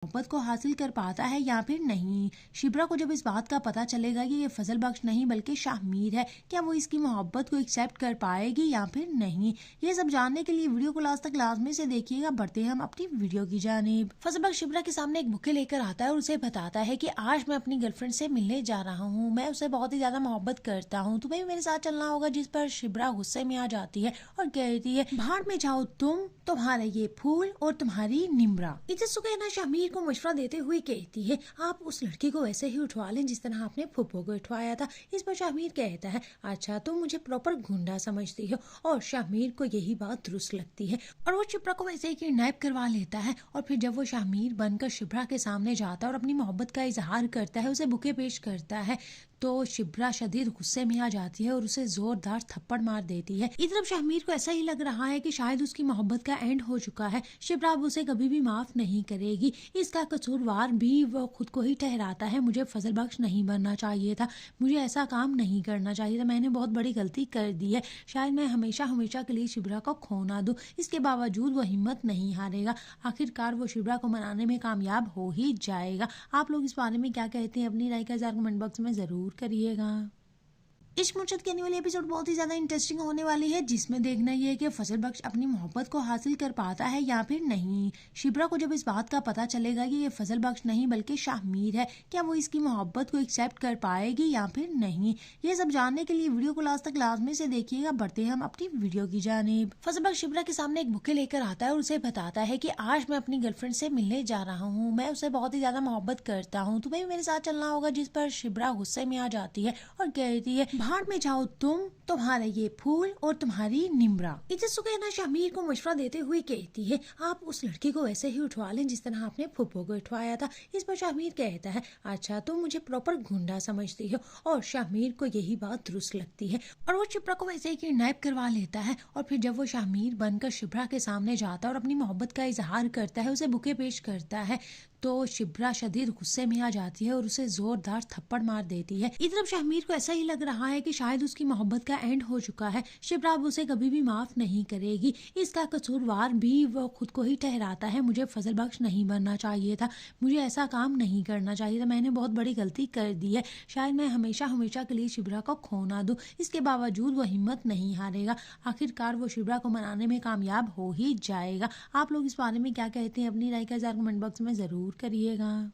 मोहब्बत को हासिल कर पाता है या फिर नहीं। शिप्रा को जब इस बात का पता चलेगा कि ये फजल बख्श नहीं बल्कि शाहमीर है, क्या वो इसकी मोहब्बत को एक्सेप्ट कर पाएगी या फिर नहीं। ये सब जानने के लिए वीडियो को लास्ट तक लाजमी से देखिएगा। बढ़ते हैं हम अपनी वीडियो की जानिब। फजल बख्श शिप्रा के सामने एक बुके लेकर आता है और उसे बताता है कि आज मैं अपनी गर्लफ्रेंड से मिलने जा रहा हूँ, मैं उसे बहुत ही ज्यादा मोहब्बत करता हूँ, तुम्हें भी मेरे साथ चलना होगा। जिस पर शिप्रा गुस्से में आ जाती है और कहती है, भाड़ में जाओ तुम, तुम्हारे ये फूल और तुम्हारी निम्रा। इधर सुकैना शाहमीर को मशवरा देते हुए कहती है, आप उस लड़की को वैसे ही उठवा लें जिस तरह आपने फुप्पो को उठवाया था। इस पर शाहमीर कहता है, अच्छा तुम मुझे प्रॉपर गुंडा समझती हो। और शाहमीर को यही बात दुरुस्त लगती है और वो शिप्रा को वैसे ही किडनैप करवा लेता है। और फिर जब वो शाहमीर बनकर शिप्रा के सामने जाता है और अपनी मोहब्बत का इजहार करता है, उसे बुके पेश करता है, तो शिप्रा शदीद गुस्से में आ जाती है और उसे जोरदार थप्पड़ मार देती है। इधर अब शाहमीर को ऐसा ही लग रहा है कि शायद उसकी मोहब्बत का एंड हो चुका है। शिप्रा अब उसे कभी भी माफ नहीं करेगी। इसका कसूरवार भी वो खुद को ही ठहराता है, मुझे फजल बख्श नहीं बनना चाहिए था, मुझे ऐसा काम नहीं करना चाहिए था, मैंने बहुत बड़ी गलती कर दी है, शायद मैं हमेशा हमेशा के लिए शिप्रा को खो ना दूं। इसके बावजूद वो हिम्मत नहीं हारेगा। आखिरकार वो शिप्रा को मनाने में कामयाब हो ही जाएगा। आप लोग इस बारे में क्या कहते हैं? अपनी राय का इज़हार कमेंट बॉक्स में जरूर करिएगा। इश्क मुर्शद के आने वाली एपिसोड बहुत ही ज्यादा इंटरेस्टिंग होने वाली है, जिसमें देखना ये है कि फजल बख्श अपनी मोहब्बत को हासिल कर पाता है या फिर नहीं। शिप्रा को जब इस बात का पता चलेगा कि ये फजल बख्श नहीं बल्कि शाहमीर है, क्या वो इसकी मोहब्बत को एक्सेप्ट कर पाएगी या फिर नहीं। ये सब जानने के लिए वीडियो को लास्ट तक लाजमी से देखिएगा। बढ़ते हैं हम अपनी वीडियो की जानिब। फजल बख्श शिप्रा के सामने एक बुके लेकर आता है और उसे बताता है कि आज मैं अपनी गर्लफ्रेंड से मिलने जा रहा हूँ, मैं उसे बहुत ही ज्यादा मोहब्बत करता हूँ, तुम्हें भी मेरे साथ चलना होगा। जिस पर शिप्रा गुस्से में आ जाती है और कहती है, भाड़ में जाओ तुम, तुम्हारे ये फूल और तुम्हारी निम्रा। इधर सुकैना शाहमीर को मशवरा देते हुए कहती है, आप उस लड़की को वैसे ही उठवा लें जिस तरह आपने फुप्पो को उठवाया था। इस पर शाहमीर कहता है, अच्छा तुम मुझे प्रॉपर गुंडा समझती हो। और शाहमीर को यही बात दुरुस्त लगती है और वो शिप्रा को वैसे ही किडनैप करवा लेता है। और फिर जब वो शाहमीर बनकर शिप्रा के सामने जाता है और अपनी मोहब्बत का इजहार करता है, उसे बुके पेश करता है, तो शिप्रा शदीद गुस्से में आ जाती है और उसे जोरदार थप्पड़ मार देती है। इधर अब शाहमीर को ऐसा ही लग रहा है कि शायद उसकी मोहब्बत का एंड हो चुका है। शिप्रा अब उसे कभी भी माफ नहीं करेगी। इसका कसूरवार भी वो खुद को ही ठहराता है, मुझे फजल बख्श नहीं बनना चाहिए था, मुझे ऐसा काम नहीं करना चाहिए था, मैंने बहुत बड़ी गलती कर दी है, शायद मैं हमेशा हमेशा के लिए शिप्रा को खो ना दूं। इसके बावजूद वो हिम्मत नहीं हारेगा। आखिरकार वो शिप्रा को मनाने में कामयाब हो ही जाएगा। आप लोग इस बारे में क्या कहते हैं? अपनी राय का इज़हार कमेंट बॉक्स में जरूर करिएगा।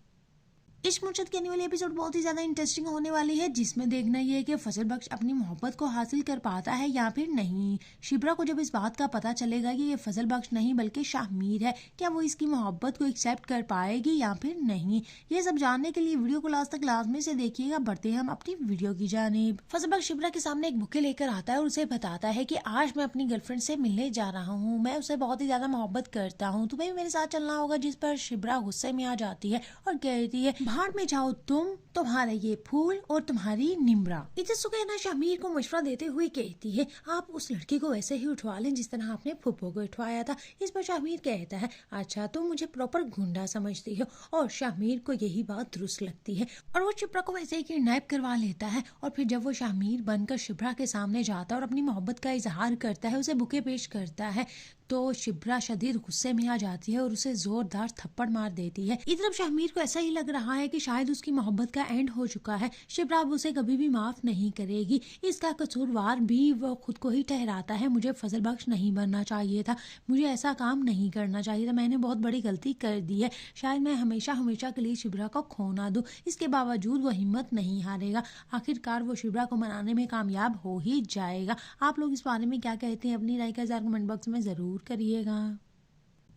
इश्क मुर्शद के आने वाली एपिसोड बहुत ही ज्यादा इंटरेस्टिंग होने वाली है, जिसमें देखना ये है कि फजल बख्श अपनी मोहब्बत को हासिल कर पाता है या फिर नहीं। शिप्रा को जब इस बात का पता चलेगा कि ये फजल बख्श नहीं बल्कि शाहमीर है, क्या वो इसकी मोहब्बत को एक्सेप्ट कर पाएगी या फिर नहीं। ये सब जानने के लिए वीडियो को लास्ट तक लाजमी से देखिएगा। बढ़ते हैं हम अपनी वीडियो की जानिब। फजल बख्श शिप्रा के सामने एक बुके लेकर आता है और उसे बताता है कि आज मैं अपनी गर्लफ्रेंड से मिलने जा रहा हूँ, मैं उसे बहुत ही ज्यादा मोहब्बत करता हूँ, तुम्हें भी मेरे साथ चलना होगा। जिस पर शिप्रा गुस्से में आ जाती है और कहती है, भाड़ में जाओ तुम, तुम्हारे ये फूल और तुम्हारी निम्रा। इधर सुकैना शाहमीर को मशवरा देते हुए कहती है, आप उस लड़की को वैसे ही उठवा लें जिस तरह आपने फुप्पो को उठवाया था। इस पर शाहमीर कहता है, अच्छा तुम मुझे प्रॉपर गुंडा समझती हो। और शाहमीर को यही बात दुरुस्त लगती है और वो शिप्रा को वैसे ही किडनैप करवा लेता है। और फिर जब वो शाहमीर बनकर शिप्रा के सामने जाता है और अपनी मोहब्बत का इजहार करता है, उसे बुके पेश करता है, तो शिप्रा शदीद गुस्से में आ जाती है और उसे जोरदार थप्पड़ मार देती है। इधर अब शाहमीर को ऐसा ही लग रहा है कि शायद उसकी मोहब्बत का एंड हो चुका है। शिप्रा अब उसे कभी भी माफ नहीं करेगी। इसका कसूरवार भी वो खुद को ही ठहराता है, मुझे फजल बख्श नहीं बनना चाहिए था, मुझे ऐसा काम नहीं करना चाहिए था, मैंने बहुत बड़ी गलती कर दी है, शायद मैं हमेशा हमेशा के लिए शिप्रा को खो ना दूं। इसके बावजूद वो हिम्मत नहीं हारेगा। आखिरकार वो शिप्रा को मनाने में कामयाब हो ही जाएगा। आप लोग इस बारे में क्या कहते हैं? अपनी राय का इज़हार कमेंट बॉक्स में जरूर करिएगा।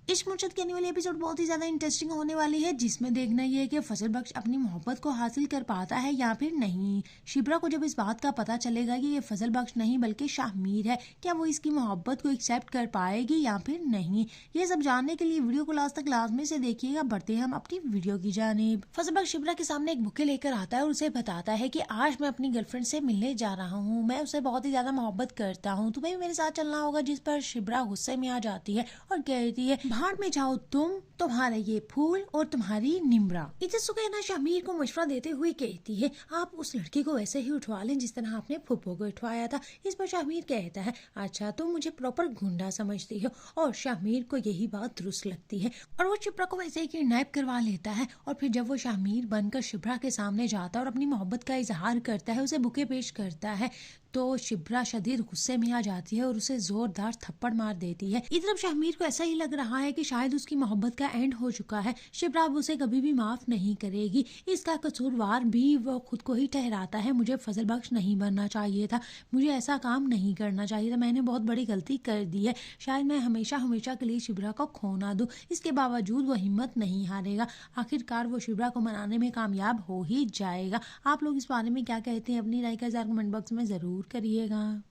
इश्क मुर्शद के आने वाली एपिसोड बहुत ही ज्यादा इंटरेस्टिंग होने वाली है, जिसमें देखना ये है कि फजल बख्श अपनी मोहब्बत को हासिल कर पाता है या फिर नहीं। शिप्रा को जब इस बात का पता चलेगा कि ये फजल बख्श नहीं बल्कि शाहमीर है, क्या वो इसकी मोहब्बत को एक्सेप्ट कर पाएगी या फिर नहीं। ये सब जानने के लिए वीडियो को लास्ट तक लाजमी से देखिएगा। बढ़ते हैं हम अपनी वीडियो की जानिब। फजल बख्श शिप्रा के सामने एक बुके लेकर आता है और उसे बताता है कि आज मैं अपनी गर्लफ्रेंड से मिलने जा रहा हूँ, मैं उसे बहुत ही ज्यादा मोहब्बत करता हूँ, तुम्हें भी मेरे साथ चलना होगा। जिस पर शिप्रा गुस्से में आ जाती है और कहती है, भाड़ में जाओ तुम, तुम्हारा ये फूल और तुम्हारी निम्रा। इधर सुकैना शाहमीर को मशवरा देते हुए कहती है, आप उस लड़की को वैसे ही उठवा लें जिस तरह आपने फुप्पो को उठवाया था। इस पर शाहमीर कहता है, अच्छा तुम मुझे प्रॉपर गुंडा समझती हो। और शाहमीर को यही बात दुरुस्त लगती है और वो शिप्रा को वैसे ही किडनैप करवा लेता है। और फिर जब वो शाहमीर बनकर शिप्रा के सामने जाता है और अपनी मोहब्बत का इजहार करता है, उसे बुके पेश करता है, तो शिप्रा शदीद गुस्से में आ जाती है और उसे जोरदार थप्पड़ मार देती है। इधर शाहमीर को ऐसा ही लग रहा है कि शायद उसकी मोहब्बत का एंड हो चुका है। शिप्रा अब उसे कभी भी माफ नहीं करेगी। इसका कसूरवार भी वो खुद को ही ठहराता है, मुझे फजल बख्श नहीं बनना चाहिए था, मुझे ऐसा काम नहीं करना चाहिए था, मैंने बहुत बड़ी गलती कर दी है, शायद मैं हमेशा हमेशा के लिए शिप्रा को खो ना दूं। इसके बावजूद वो हिम्मत नहीं हारेगा। आखिरकार वो शिप्रा को मनाने में कामयाब हो ही जाएगा। आप लोग इस बारे में क्या कहते हैं? अपनी राय का कमेंट बॉक्स में जरूर करिएगा।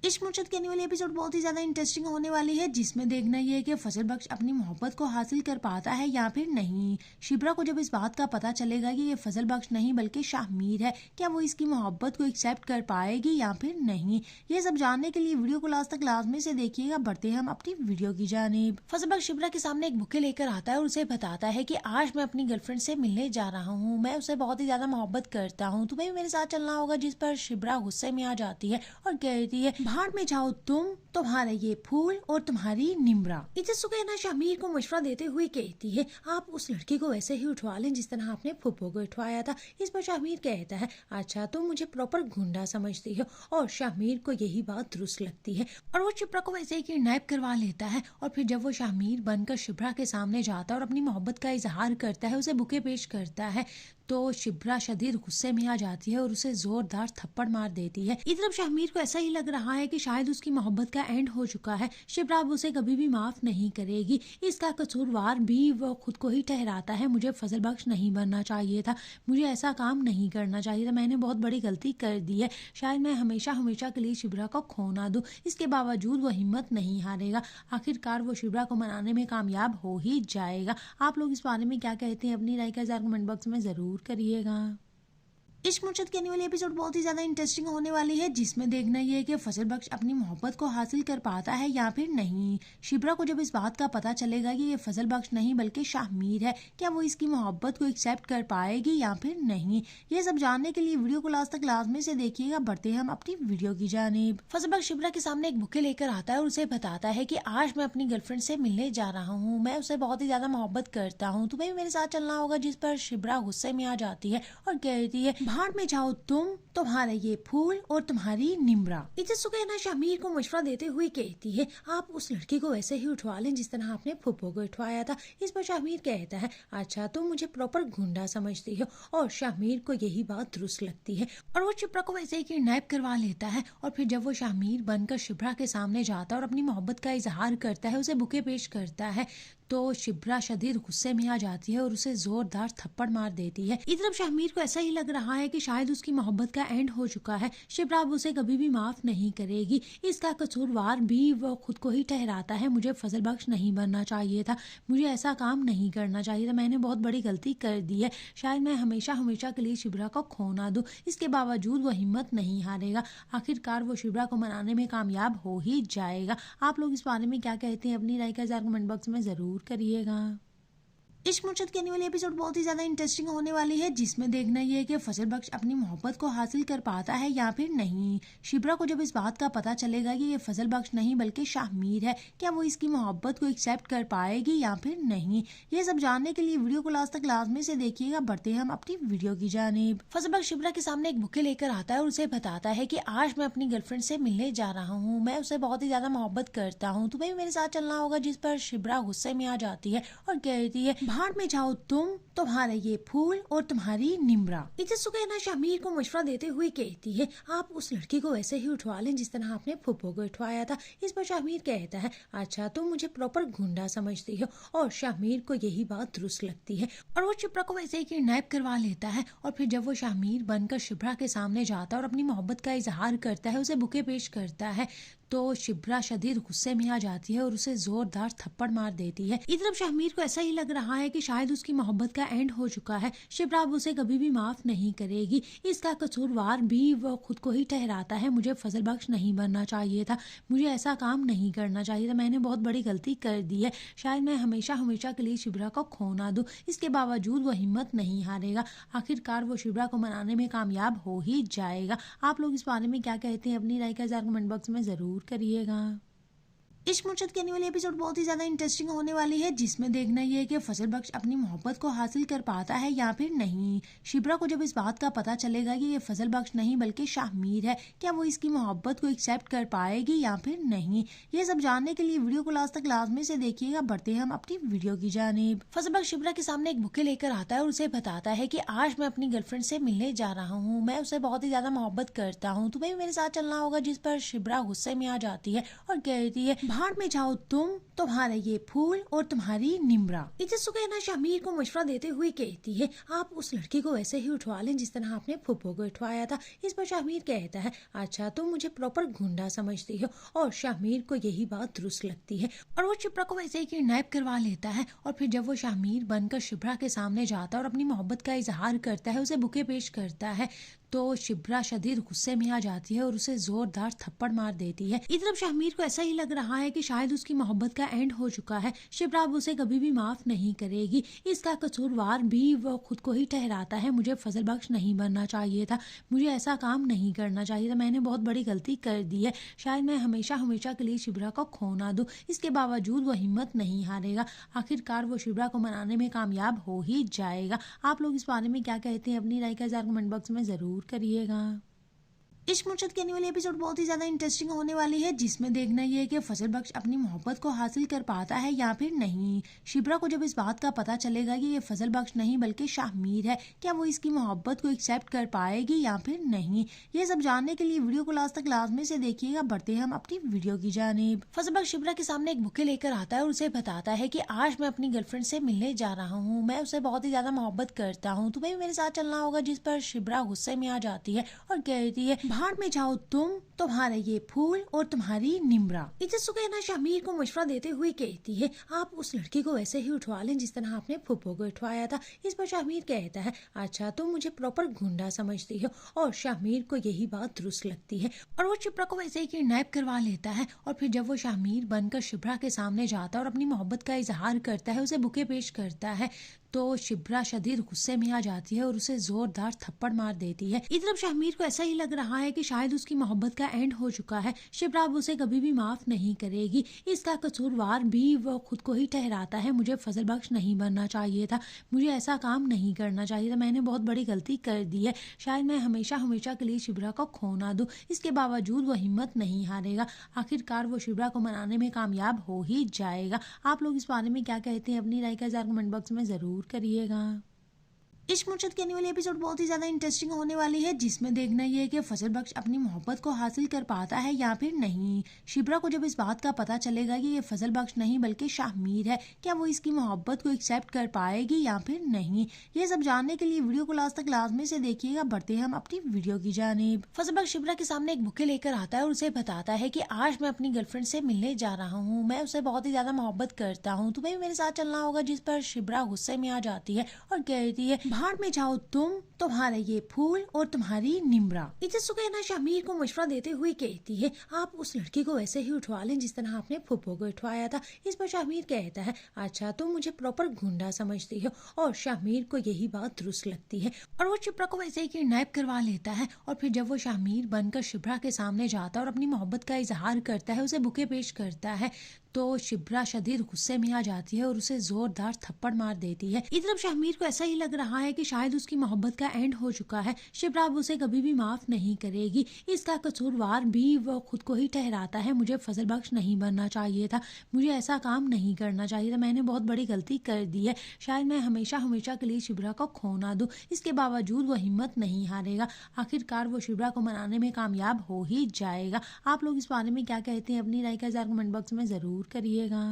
इस मुर्शद के आने वाली एपिसोड बहुत ही ज्यादा इंटरेस्टिंग होने वाली है, जिसमें देखना ये है कि फजल बख्श अपनी मोहब्बत को हासिल कर पाता है या फिर नहीं। शिप्रा को जब इस बात का पता चलेगा कि ये फजल बख्श नहीं बल्कि शाहमीर है, क्या वो इसकी मोहब्बत को एक्सेप्ट कर पाएगी या फिर नहीं? ये सब जानने के लिए वीडियो को लास्ट तक लाजमी से देखिएगा। बढ़ते हैं हम अपनी वीडियो की जानिब। फजल बख्श शिप्रा के सामने एक बुके लेकर आता है और उसे बताता है कि आज मैं अपनी गर्लफ्रेंड से मिलने जा रहा हूँ, मैं उसे बहुत ही ज्यादा मोहब्बत करता हूँ, तुम्हें भी मेरे साथ चलना होगा। जिस पर शिप्रा गुस्से में आ जाती है और कहती है, भाड़ में जाओ तुम, तुम्हारा ये फूल और तुम्हारी निम्रा। इधर सुकैना शाहमीर को मशवरा देते हुए कहती है, आप उस लड़की को वैसे ही उठवा लें जिस तरह आपने फुप्पो को उठवाया था। इस पर शाहमीर कहता है, अच्छा तुम मुझे प्रॉपर गुंडा समझती हो। और शाहमीर को यही बात दुरुस्त लगती है और वो शिप्रा को वैसे ही किडनैप करवा लेता है। और फिर जब वो शाहमीर बनकर शिप्रा के सामने जाता है और अपनी मोहब्बत का इजहार करता है, उसे बुके पेश करता है, तो शिप्रा शदीद गुस्से में आ जाती है और उसे जोरदार थप्पड़ मार देती है। इधर शाहमीर को ऐसा ही लग रहा है कि शायद उसकी मोहब्बत का एंड हो चुका है। शिप्रा अब उसे कभी भी माफ नहीं करेगी। इसका कसूरवार भी वो खुद को ही ठहराता है, मुझे फजल बख्श नहीं बनना चाहिए था, मुझे ऐसा काम नहीं करना चाहिए था, मैंने बहुत बड़ी गलती कर दी है, शायद मैं हमेशा हमेशा के लिए शिप्रा को खो ना दूं। इसके बावजूद वो हिम्मत नहीं हारेगा। आखिरकार वो शिप्रा को मनाने में कामयाब हो ही जाएगा। आप लोग इस बारे में क्या कहते हैं? अपनी राय का कमेंट बॉक्स में जरूर करिएगा। इस मुर्शद के आने वाली एपिसोड बहुत ही ज्यादा इंटरेस्टिंग होने वाली है, जिसमें देखना ये है कि फजल बख्श अपनी मोहब्बत को हासिल कर पाता है या फिर नहीं। शिप्रा को जब इस बात का पता चलेगा कि ये फजल बख्श नहीं बल्कि शाहमीर है, क्या वो इसकी मोहब्बत को एक्सेप्ट कर पाएगी या फिर नहीं? ये सब जानने के लिए वीडियो को लास्ट तक लाजमी से देखिएगा। बढ़ते हैं हम अपनी वीडियो की जानिब। फजल बख्श शिप्रा के सामने एक बुके लेकर आता है और उसे बताता है कि आज मैं अपनी गर्लफ्रेंड से मिलने जा रहा हूँ, मैं उसे बहुत ही ज्यादा मोहब्बत करता हूँ, तुम्हें भी मेरे साथ चलना होगा। जिस पर शिप्रा गुस्से में आ जाती है और कहती है, भाड़ में जाओ तुम, तुम्हारा ये फूल और तुम्हारी निम्रा। इधर सुकैना शाहमीर को मशवरा देते हुए कहती है, आप उस लड़की को वैसे ही उठवा लें जिस तरह आपने फुप्पो को उठवाया था। इस पर शाहमीर कहता है, अच्छा तुम मुझे प्रॉपर गुंडा समझती हो। और शाहमीर को यही बात दुरुस्त लगती है और वो शिप्रा को वैसे ही किडनैप करवा लेता है। और फिर जब वो शाहमीर बनकर शिप्रा के सामने जाता है और अपनी मोहब्बत का इजहार करता है, उसे बुके पेश करता है, तो शिप्रा शदीद गुस्से में आ जाती है और उसे जोरदार थप्पड़ मार देती है। इधर शाहमीर को ऐसा ही लग रहा है कि शायद उसकी मोहब्बत का एंड हो चुका है। शिप्रा अब उसे कभी भी माफ नहीं करेगी। इसका कसूरवार भी वो खुद को ही ठहराता है, मुझे फजल बख्श नहीं बनना चाहिए था, मुझे ऐसा काम नहीं करना चाहिए था, मैंने बहुत बड़ी गलती कर दी है, शायद मैं हमेशा हमेशा के लिए शिप्रा को खो ना दूं। इसके बावजूद वो हिम्मत नहीं हारेगा। आखिरकार वो शिप्रा को मनाने में कामयाब हो ही जाएगा। आप लोग इस बारे में क्या कहते हैं? अपनी राय का कमेंट बॉक्स में जरूर करिएगा। इस मुर्शद के आने वाली एपिसोड बहुत ही ज्यादा इंटरेस्टिंग होने वाली है, जिसमें देखना ये है कि फजल बख्श अपनी मोहब्बत को हासिल कर पाता है या फिर नहीं। शिप्रा को जब इस बात का पता चलेगा कि ये फजल बख्श नहीं बल्कि शाहमीर है, क्या वो इसकी मोहब्बत को एक्सेप्ट कर पाएगी या फिर नहीं? ये सब जानने के लिए वीडियो को लास्ट तक लाजमी से देखिएगा। बढ़ते हैं हम अपनी वीडियो की जानिब। फजल बख्श शिप्रा के सामने एक बुके लेकर आता है और उसे बताता है कि आज मैं अपनी गर्लफ्रेंड से मिलने जा रहा हूँ, मैं उसे बहुत ही ज्यादा मोहब्बत करता हूँ, तुम्हें भी मेरे साथ चलना होगा। जिस पर शिप्रा गुस्से में आ जाती है और कहती है, भाड़ में जाओ तुम, तुम्हारा ये फूल और तुम्हारी निम्रा। इधर सुकैना शाहमीर को मशवरा देते हुए कहती है, आप उस लड़की को वैसे ही उठवा लें जिस तरह आपने फुप्पो को उठवाया था। इस पर शाहमीर कहता है, अच्छा तुम मुझे प्रॉपर गुंडा समझती हो। और शाहमीर को यही बात दुरुस्त लगती है और वो शिप्रा को वैसे ही किडनैप करवा लेता है। और फिर जब वो शाहमीर बनकर शिप्रा के सामने जाता है और अपनी मोहब्बत का इजहार करता है, उसे बुके पेश करता है, तो शिप्रा शदीद गुस्से में आ जाती है और उसे जोरदार थप्पड़ मार देती है। इधर अब शाहमीर को ऐसा ही लग रहा है कि शायद उसकी मोहब्बत का एंड हो चुका है। शिप्रा अब उसे कभी भी माफ नहीं करेगी। इसका कसूरवार भी वो खुद को ही ठहराता है। मुझे फजल बख्श नहीं बनना चाहिए था, मुझे ऐसा काम नहीं करना चाहिए था, मैंने बहुत बड़ी गलती कर दी है। शायद मैं हमेशा हमेशा के लिए शिप्रा को खो ना दूं। इसके बावजूद वो हिम्मत नहीं हारेगा। आखिरकार वो शिप्रा को मनाने में कामयाब हो ही जाएगा। आप लोग इस बारे में क्या कहते हैं? अपनी राय का इज़हार कमेंट बॉक्स में ज़रूर करिएगा। इश्क मुर्शद की आने वाली एपिसोड बहुत ही ज़्यादा इंटरेस्टिंग होने वाली है, जिसमें देखना ये है कि फजल बख्श अपनी मोहब्बत को हासिल कर पाता है या फिर नहीं। शिप्रा को जब इस बात का पता चलेगा कि ये फजल बख्श नहीं बल्कि शाहमीर है, क्या वो इसकी मोहब्बत को एक्सेप्ट कर पाएगी या फिर नहीं। ये सब जानने के लिए वीडियो को लास्ट तक लाजमी से देखिएगा। बढ़ते हैं हम अपनी वीडियो की जानिब। फजल बख्श शिप्रा के सामने एक बुके लेकर आता है और उसे बताता है कि आज मैं अपनी गर्लफ्रेंड से मिलने जा रहा हूँ, मैं उसे बहुत ही ज़्यादा मोहब्बत करता हूँ, तुम्हें भी मेरे साथ चलना होगा। जिस पर शिप्रा गुस्से में आ जाती है और कहती है, भाड़ में जाओ तुम, तुम्हारे ये फूल और तुम्हारी निम्रा। इधर सुकैना शाहमीर को मशवरा देते हुए कहती है, आप उस लड़की को वैसे ही उठवा लें जिस तरह आपने फुप्पो को उठवाया था। इस पर शाहमीर कहता है, अच्छा तुम मुझे प्रॉपर गुंडा समझती हो। और शाहमीर को यही बात दुरुस्त लगती है और वो शिप्रा को वैसे ही किडनैप करवा लेता है। और फिर जब वो शाहमीर बनकर शिप्रा के सामने जाता है और अपनी मोहब्बत का इजहार करता है, उसे बुके पेश करता है, तो शिप्रा शदीद गुस्से में आ जाती है और उसे जोरदार थप्पड़ मार देती है। इधर अब शाहमीर को ऐसा ही लग रहा है कि शायद उसकी मोहब्बत का एंड हो चुका है। शिप्रा अब उसे कभी भी माफ नहीं करेगी। इसका कसूरवार भी वो खुद को ही ठहराता है। मुझे फजल बख्श नहीं बनना चाहिए था, मुझे ऐसा काम नहीं करना चाहिए था, मैंने बहुत बड़ी गलती कर दी है। शायद मैं हमेशा हमेशा के लिए शिप्रा को खो ना दूं। इसके बावजूद वो हिम्मत नहीं हारेगा। आखिरकार वो शिप्रा को मनाने में कामयाब हो ही जाएगा। आप लोग इस बारे में क्या कहते हैं? अपनी राय का इज़हार कमेंट बॉक्स में ज़रूर करिएगा। इश्क मुर्शद की आने वाली एपिसोड बहुत ही ज़्यादा इंटरेस्टिंग होने वाली है, जिसमें देखना ये है कि फजल बख्श अपनी मोहब्बत को हासिल कर पाता है या फिर नहीं। शिप्रा को जब इस बात का पता चलेगा कि ये फजल बख्श नहीं बल्कि शाहमीर है, क्या वो इसकी मोहब्बत को एक्सेप्ट कर पाएगी या फिर नहीं। ये सब जानने के लिए वीडियो को लास्ट तक लाजमी से देखिएगा। बढ़ते हैं हम अपनी वीडियो की जानिब। फजल बख्श शिप्रा के सामने एक बुके लेकर आता है और उसे बताता है कि आज मैं अपनी गर्लफ्रेंड से मिलने जा रहा हूँ, मैं उसे बहुत ही ज़्यादा मोहब्बत करता हूँ, तुम्हें भी मेरे साथ चलना होगा। जिस पर शिप्रा गुस्से में आ जाती है और कहती है, भाड़ में जाओ तुम, तुम्हारे ये फूल और तुम्हारी निम्रा। इधर सुकैना शाहमीर को मशवरा देते हुए कहती है, आप उस लड़की को वैसे ही उठवा लें जिस तरह आपने फुप्पो को उठवाया था। इस पर शाहमीर कहता है, अच्छा तुम मुझे प्रॉपर गुंडा समझती हो। और शाहमीर को यही बात दुरुस्त लगती है और वो शिप्रा को वैसे ही किडनैप करवा लेता है। और फिर जब वो शाहमीर बनकर शिप्रा के सामने जाता है और अपनी मोहब्बत का इजहार करता है, उसे बुके पेश करता है, तो शिप्रा शदीद गुस्से में आ जाती है और उसे जोरदार थप्पड़ मार देती है। इधर अब शाहमीर को ऐसा ही लग रहा है कि शायद उसकी मोहब्बत का एंड हो चुका है। शिप्रा अब उसे कभी भी माफ नहीं करेगी। इसका कसूरवार भी वो खुद को ही ठहराता है। मुझे फजल बख्श नहीं बनना चाहिए था, मुझे ऐसा काम नहीं करना चाहिए था, मैंने बहुत बड़ी गलती कर दी है। शायद मैं हमेशा हमेशा के लिए शिप्रा को खो ना दूं। इसके बावजूद वो हिम्मत नहीं हारेगा। आखिरकार वो शिप्रा को मनाने में कामयाब हो ही जाएगा। आप लोग इस बारे में क्या कहते हैं? अपनी राय का इज़हार कमेंट बॉक्स में ज़रूर करिएगा। इश्क मुर्शद की आने वाली एपिसोड बहुत ही ज़्यादा इंटरेस्टिंग होने वाली है, जिसमें देखना ये है कि फजल बख्श अपनी मोहब्बत को हासिल कर पाता है या फिर नहीं। शिप्रा को जब इस बात का पता चलेगा कि ये फजल बख्श नहीं बल्कि शाहमीर है, क्या वो इसकी मोहब्बत को एक्सेप्ट कर पाएगी या फिर नहीं। ये सब जानने के लिए वीडियो को लास्ट तक लाजमी से देखिएगा। बढ़ते हैं हम अपनी वीडियो की जानिब। फजल बख्श शिप्रा के सामने एक बुके लेकर आता है और उसे बताता है कि आज मैं अपनी गर्लफ्रेंड से मिलने जा रहा हूँ, मैं उसे बहुत ही ज़्यादा मोहब्बत करता हूँ, तुम्हें भी मेरे साथ चलना होगा। जिस पर शिप्रा गुस्से में आ जाती है और कहती है, भाड़ में जाओ तुम, तुम्हारे ये फूल और तुम्हारी निम्रा। इधर सुकैना शाहमीर को मशवरा देते हुए कहती है, आप उस लड़की को वैसे ही उठवा लें जिस तरह आपने फुप्पो को उठवाया था। इस पर शाहमीर कहता है, अच्छा तुम मुझे प्रॉपर गुंडा समझती हो। और शाहमीर को यही बात दुरुस्त लगती है और वो शिप्रा को वैसे ही किडनैप करवा लेता है। और फिर जब वो शाहमीर बनकर शिप्रा के सामने जाता है और अपनी मोहब्बत का इजहार करता है, उसे बुके पेश करता है, तो शिप्रा शदीद गुस्से में आ जाती है और उसे जोरदार थप्पड़ मार देती है। इधर अब शाहमीर को ऐसा ही लग रहा है कि शायद उसकी मोहब्बत का एंड हो चुका है। शिप्रा अब उसे कभी भी माफ नहीं करेगी। इसका कसूरवार भी वो खुद को ही ठहराता है। मुझे फजल बख्श नहीं बनना चाहिए था, मुझे ऐसा काम नहीं करना चाहिए था, मैंने बहुत बड़ी गलती कर दी है। शायद मैं हमेशा हमेशा के लिए शिप्रा को खो ना दूं। इसके बावजूद वो हिम्मत नहीं हारेगा। आखिरकार वो शिप्रा को मनाने में कामयाब हो ही जाएगा। आप लोग इस बारे में क्या कहते हैं? अपनी राय का इज़हार कमेंट बॉक्स में ज़रूर करिएगा।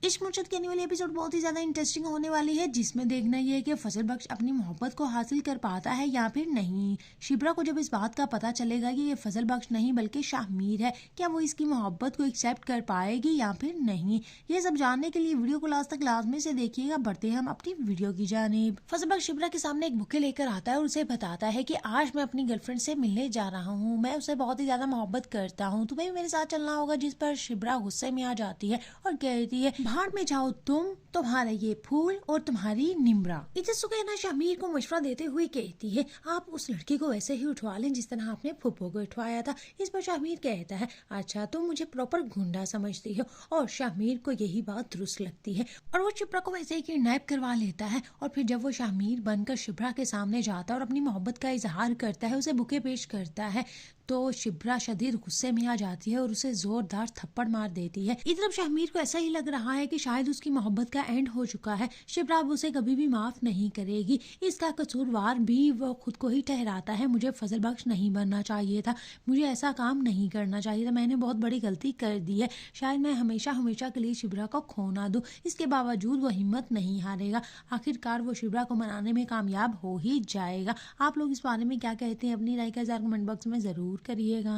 इश्क मुर्शिद की आने वाली एपिसोड बहुत ही ज्यादा इंटरेस्टिंग होने वाली है, जिसमें देखना ये है कि फजल बख्श अपनी मोहब्बत को हासिल कर पाता है या फिर नहीं। शिप्रा को जब इस बात का पता चलेगा कि ये फजल बख्श नहीं बल्कि शाहमीर है, क्या वो इसकी मोहब्बत को एक्सेप्ट कर पाएगी या फिर नहीं। ये सब जानने के लिए वीडियो को लास्ट तक लाजमी से देखिएगा। बढ़ते हैं हम अपनी वीडियो की जानिब। फजल बख्श शिप्रा के सामने एक बुके लेकर आता है और उसे बताता है कि आज मैं अपनी गर्लफ्रेंड से मिलने जा रहा हूँ, मैं उसे बहुत ही ज्यादा मोहब्बत करता हूँ, तुम्हें भी मेरे साथ चलना होगा। जिस पर शिप्रा गुस्से में आ जाती है और कहती है, भाड़ में जाओ तुम, तुम्हारे ये फूल और तुम्हारी निम्रा। इधर सुकैना शाहमीर को मशवरा देते हुए कहती है, आप उस लड़की को वैसे ही उठवा लें जिस तरह आपने फुप्पो को उठवाया था। इस पर शाहमीर कहता है, अच्छा तुम मुझे प्रॉपर गुंडा समझती हो। और शाहमीर को यही बात दुरुस्त लगती है और वो शिप्रा को वैसे ही किडनैप करवा लेता है। और फिर जब वो शाहमीर बनकर शिप्रा के सामने जाता है और अपनी मोहब्बत का इजहार करता है, उसे बुके पेश करता है, तो शिप्रा शदीद गुस्से में आ जाती है और उसे जोरदार थप्पड़ मार देती है। इधर शाहमीर को ऐसा ही लग रहा है कि शायद उसकी मोहब्बत का एंड हो चुका है, शिप्रा अब उसे कभी भी माफ नहीं करेगी। इसका कसूरवार भी वो खुद को ही ठहराता है, मुझे फजल बख्श नहीं बनना चाहिए था, मुझे ऐसा काम नहीं करना चाहिए था, मैंने बहुत बड़ी गलती कर दी है, शायद मैं हमेशा हमेशा के लिए शिप्रा को खो ना दूं। इसके बावजूद वो हिम्मत नहीं हारेगा, आखिरकार वो शिप्रा को मनाने में कामयाब हो ही जाएगा। आप लोग इस बारे में क्या कहते हैं, अपनी राय का इज़हार कमेंट बॉक्स में जरूर करिएगा।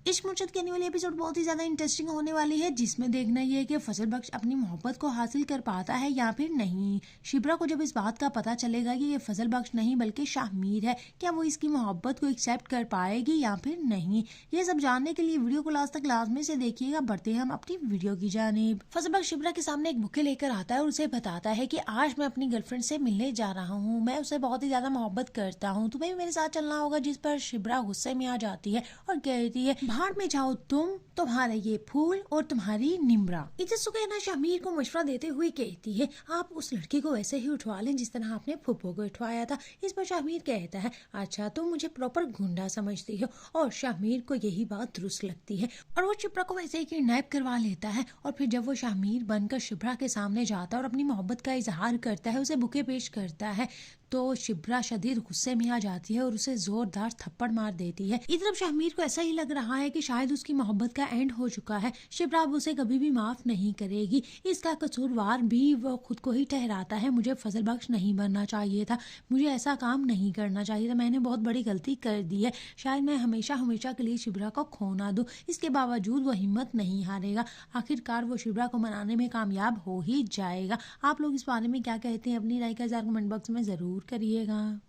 इश्क मुर्शिद की आने वाली एपिसोड बहुत ही ज्यादा इंटरेस्टिंग होने वाली है, जिसमें देखना ये है कि फजल बख्श अपनी मोहब्बत को हासिल कर पाता है या फिर नहीं। शिप्रा को जब इस बात का पता चलेगा कि ये फजल बख्श नहीं बल्कि शाहमीर है, क्या वो इसकी मोहब्बत को एक्सेप्ट कर पाएगी या फिर नहीं। ये सब जानने के लिए वीडियो को लास्ट तक लाजमी से देखिएगा। बढ़ते हैं हम अपनी वीडियो की जानिब। फजल बख्श शिप्रा के सामने एक बुके लेकर आता है और उसे बताता है कि आज मैं अपनी गर्लफ्रेंड से मिलने जा रहा हूँ, मैं उसे बहुत ही ज्यादा मोहब्बत करता हूँ, तुम्हें भी मेरे साथ चलना होगा। जिस पर शिप्रा गुस्से में आ जाती है और कहती है, भाड़ में जाओ तुम, तुम्हारे ये फूल और तुम्हारी निम्रा। इधर सुकैना शाहमीर को मशवरा देते हुए कहती है, आप उस लड़की को वैसे ही उठवा लें जिस तरह आपने फुप्पो को उठवाया था। इस पर शाहमीर कहता है, अच्छा तुम मुझे प्रॉपर गुंडा समझती हो। और शाहमीर को यही बात दुरुस्त लगती है और वो शिप्रा को वैसे ही किडनैप करवा लेता है। और फिर जब वो शाहमीर बनकर शिप्रा के सामने जाता है और अपनी मोहब्बत का इजहार करता है, उसे बुके पेश करता है, तो शिप्रा शदीद गुस्से में आ जाती है और उसे जोरदार थप्पड़ मार देती है। इधर शाहमीर को ऐसा ही लग रहा है कि शायद उसकी मोहब्बत का एंड हो चुका है, शिप्रा अब उसे कभी भी माफ नहीं करेगी। इसका कसूरवार भी वो खुद को ही ठहराता है, मुझे फजल बख्श नहीं बनना चाहिए था, मुझे ऐसा काम नहीं करना चाहिए था, मैंने बहुत बड़ी गलती कर दी है, शायद मैं हमेशा हमेशा के लिए शिप्रा को खो ना दूं। इसके बावजूद वो हिम्मत नहीं हारेगा, आखिरकार वो शिप्रा को मनाने में कामयाब हो ही जाएगा। आप लोग इस बारे में क्या कहते हैं, अपनी राय का इज़हार कमेंट बॉक्स में जरूर करिएगा।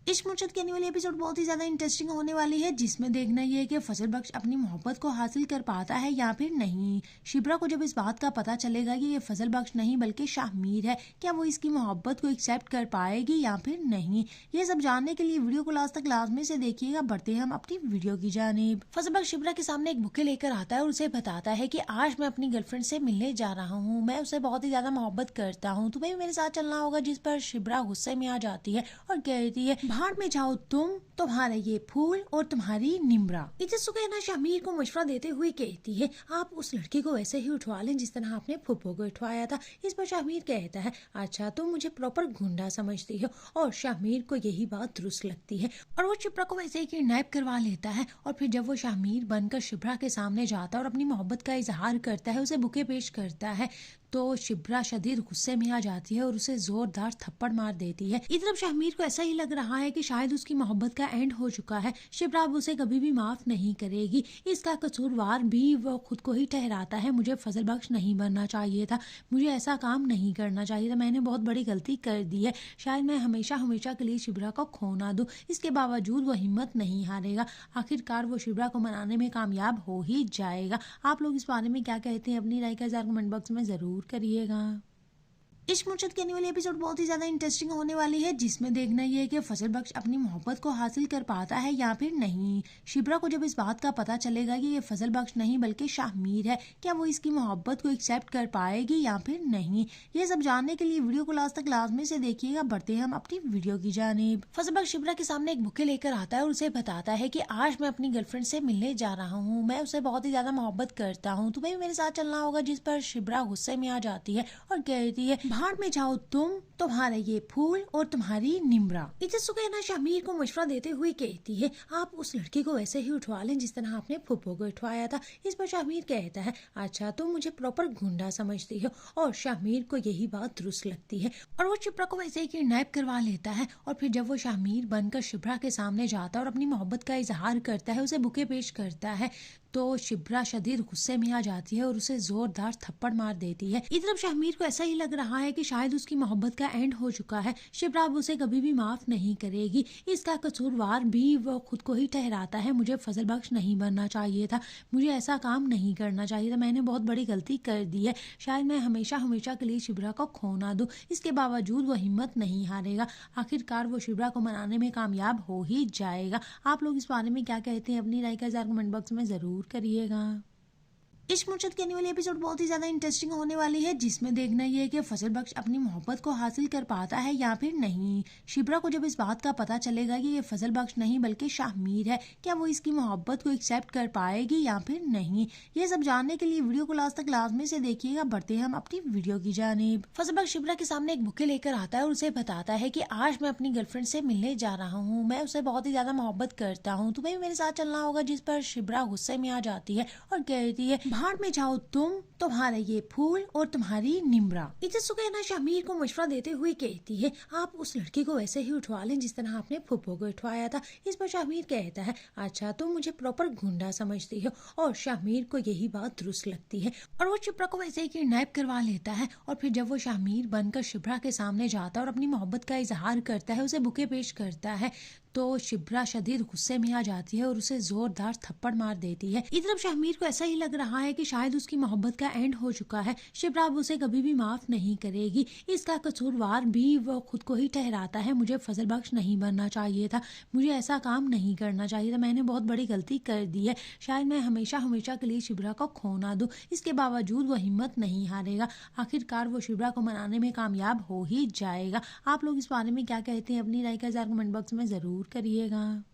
इश्क मुर्शिद की आने वाली एपिसोड बहुत ही ज्यादा इंटरेस्टिंग होने वाली है, जिसमें देखना ये है कि फजल बख्श अपनी मोहब्बत को हासिल कर पाता है या फिर नहीं। शिप्रा को जब इस बात का पता चलेगा कि ये फजल बख्श नहीं बल्कि शाहमीर है, क्या वो इसकी मोहब्बत को एक्सेप्ट कर पाएगी या फिर नहीं। ये सब जानने के लिए वीडियो को लास्ट तक लाजमी से देखिएगा। बढ़ते हैं हम अपनी वीडियो की जानिब। फजल बख्श शिप्रा के सामने एक बुके लेकर आता है और उसे बताता है कि आज मैं अपनी गर्लफ्रेंड से मिलने जा रहा हूँ, मैं उसे बहुत ही ज्यादा मोहब्बत करता हूँ, तुम्हें भी मेरे साथ चलना होगा। जिस पर शिप्रा गुस्से में आ जाती है और कहती है, भाड़ में जाओ तुम, तुम्हारे ये फूल और तुम्हारी निम्रा। इधर सुकैना शाहमीर को मशवरा देते हुए कहती है, आप उस लड़की को वैसे ही उठवा लें जिस तरह आपने फुप्पो को उठवाया था। इस पर शाहमीर कहता है, अच्छा तुम मुझे प्रॉपर गुंडा समझती हो। और शाहमीर को यही बात दुरुस्त लगती है और वो शिप्रा को वैसे ही किडनैप करवा लेता है। और फिर जब वो शाहमीर बनकर शिप्रा के सामने जाता है और अपनी मोहब्बत का इजहार करता है, उसे बुके पेश करता है, तो शिप्रा शदीद गुस्से में आ जाती है और उसे जोरदार थप्पड़ मार देती है। इधर शाहमीर को ऐसा ही लग रहा है कि शायद उसकी मोहब्बत का एंड हो चुका है, शिप्रा अब उसे कभी भी माफ नहीं करेगी। इसका कसूरवार भी वो खुद को ही ठहराता है, मुझे फजल बख्श नहीं बनना चाहिए था, मुझे ऐसा काम नहीं करना चाहिए था, मैंने बहुत बड़ी गलती कर दी है, शायद मैं हमेशा हमेशा के लिए शिप्रा को खो ना दूं। इसके बावजूद वो हिम्मत नहीं हारेगा, आखिरकार वो शिप्रा को मनाने में कामयाब हो ही जाएगा। आप लोग इस बारे में क्या कहते हैं, अपनी राय का इज़हार कमेंट बॉक्स में जरूर करिएगा। इश्क मुर्शिद की आने वाली एपिसोड बहुत ही ज्यादा इंटरेस्टिंग होने वाली है, जिसमें देखना ये है कि फजल बख्श अपनी मोहब्बत को हासिल कर पाता है या फिर नहीं। शिप्रा को जब इस बात का पता चलेगा कि ये फजल बख्श नहीं बल्कि शाहमीर है, क्या वो इसकी मोहब्बत को एक्सेप्ट कर पाएगी या फिर नहीं। ये सब जानने के लिए वीडियो को लास्ट तक लाजमी से देखिएगा। बढ़ते हैं हम अपनी वीडियो की जानिब। फजल बख्श शिप्रा के सामने एक बुके लेकर आता है और उसे बताता है कि आज मैं अपनी गर्लफ्रेंड से मिलने जा रहा हूँ, मैं उसे बहुत ही ज्यादा मोहब्बत करता हूँ, तुम्हें भी मेरे साथ चलना होगा। जिस पर शिप्रा गुस्से में आ जाती है और कहती है, भाड़ में जाओ तुम, तुम्हारा ये फूल और तुम्हारी निम्रा। इधर सुकैना शाहमीर को मशवरा देते हुए कहती है, आप उस लड़की को वैसे ही उठवा लें जिस तरह आपने फुप्पो को उठवाया था। इस पर शाहमीर कहता है, अच्छा तुम मुझे प्रॉपर गुंडा समझती हो। और शाहमीर को यही बात दुरुस्त लगती है और वो शिप्रा को वैसे ही किडनैप करवा लेता है। और फिर जब वो शाहमीर बनकर शिप्रा के सामने जाता है और अपनी मोहब्बत का इजहार करता है, उसे बुके पेश करता है, तो शिप्रा शदीद गुस्से में आ जाती है और उसे जोरदार थप्पड़ मार देती है। इधर शाहमीर को ऐसा ही लग रहा है कि शायद उसकी मोहब्बत का एंड हो चुका है। शिप्रा अब उसे कभी भी माफ नहीं करेगी। इसका कसूरवार भी वो खुद को ही ठहराता है, मुझे फजल बख्श नहीं बनना चाहिए था, मुझे ऐसा काम नहीं करना चाहिए था, मैंने बहुत बड़ी गलती कर दी है, शायद मैं हमेशा हमेशा के लिए शिप्रा को खो ना दूं। इसके बावजूद वो हिम्मत नहीं हारेगा। आखिरकार वो शिप्रा को मनाने में कामयाब हो ही जाएगा। आप लोग इस बारे में क्या कहते हैं? अपनी राय का इज़हार कमेंट बॉक्स में जरूर करिएगा। इश्क मुर्शद के आने वाली एपिसोड बहुत ही ज्यादा इंटरेस्टिंग होने वाली है, जिसमें देखना ये है कि फजल बख्श अपनी मोहब्बत को हासिल कर पाता है या फिर नहीं। शिप्रा को जब इस बात का पता चलेगा कि ये फजल बख्श नहीं बल्कि शाहमीर है, क्या वो इसकी मोहब्बत को एक्सेप्ट कर पाएगी या फिर नहीं? ये सब जानने के लिए वीडियो को लास्ट तक लाजमी से देखिएगा। बढ़ते हैं हम अपनी वीडियो की जानिब। फजल बख्श शिप्रा के सामने एक बुके लेकर आता है और उसे बताता है कि आज मैं अपनी गर्लफ्रेंड से मिलने जा रहा हूँ, मैं उसे बहुत ही ज्यादा मोहब्बत करता हूँ, तुम्हें भी मेरे साथ चलना होगा। जिस पर शिप्रा गुस्से में आ जाती है और कहती है, भाड़ में जाओ तुम, तुम्हारा ये फूल और तुम्हारी निम्रा। इधर सुकैना शाहमीर को मशवरा देते हुए कहती है, आप उस लड़की को वैसे ही उठवा लें जिस तरह आपने फुप्पो को उठवाया था। इस पर शाहमीर कहता है, अच्छा तुम मुझे प्रॉपर गुंडा समझती हो। और शाहमीर को यही बात दुरुस्त लगती है और वो शिप्रा को वैसे ही किडनैप करवा लेता है। और फिर जब वो शाहमीर बनकर शिप्रा के सामने जाता है और अपनी मोहब्बत का इजहार करता है, उसे बुके पेश करता है, तो शिप्रा शदीद गुस्से में आ जाती है और उसे जोरदार थप्पड़ मार देती है। इधर शाहमीर को ऐसा ही लग रहा है कि शायद उसकी मोहब्बत का एंड हो चुका है। शिप्रा अब उसे कभी भी माफ नहीं करेगी। इसका कसूरवार भी वो खुद को ही ठहराता है, मुझे फजल बख्श नहीं बनना चाहिए था, मुझे ऐसा काम नहीं करना चाहिए था, मैंने बहुत बड़ी गलती कर दी है, शायद मैं हमेशा हमेशा के लिए शिप्रा को खो ना दूं। इसके बावजूद वो हिम्मत नहीं हारेगा। आखिरकार वो शिप्रा को मनाने में कामयाब हो ही जाएगा। आप लोग इस बारे में क्या कहते हैं? अपनी राय का इज़हार कमेंट बॉक्स में जरूर करिएगा।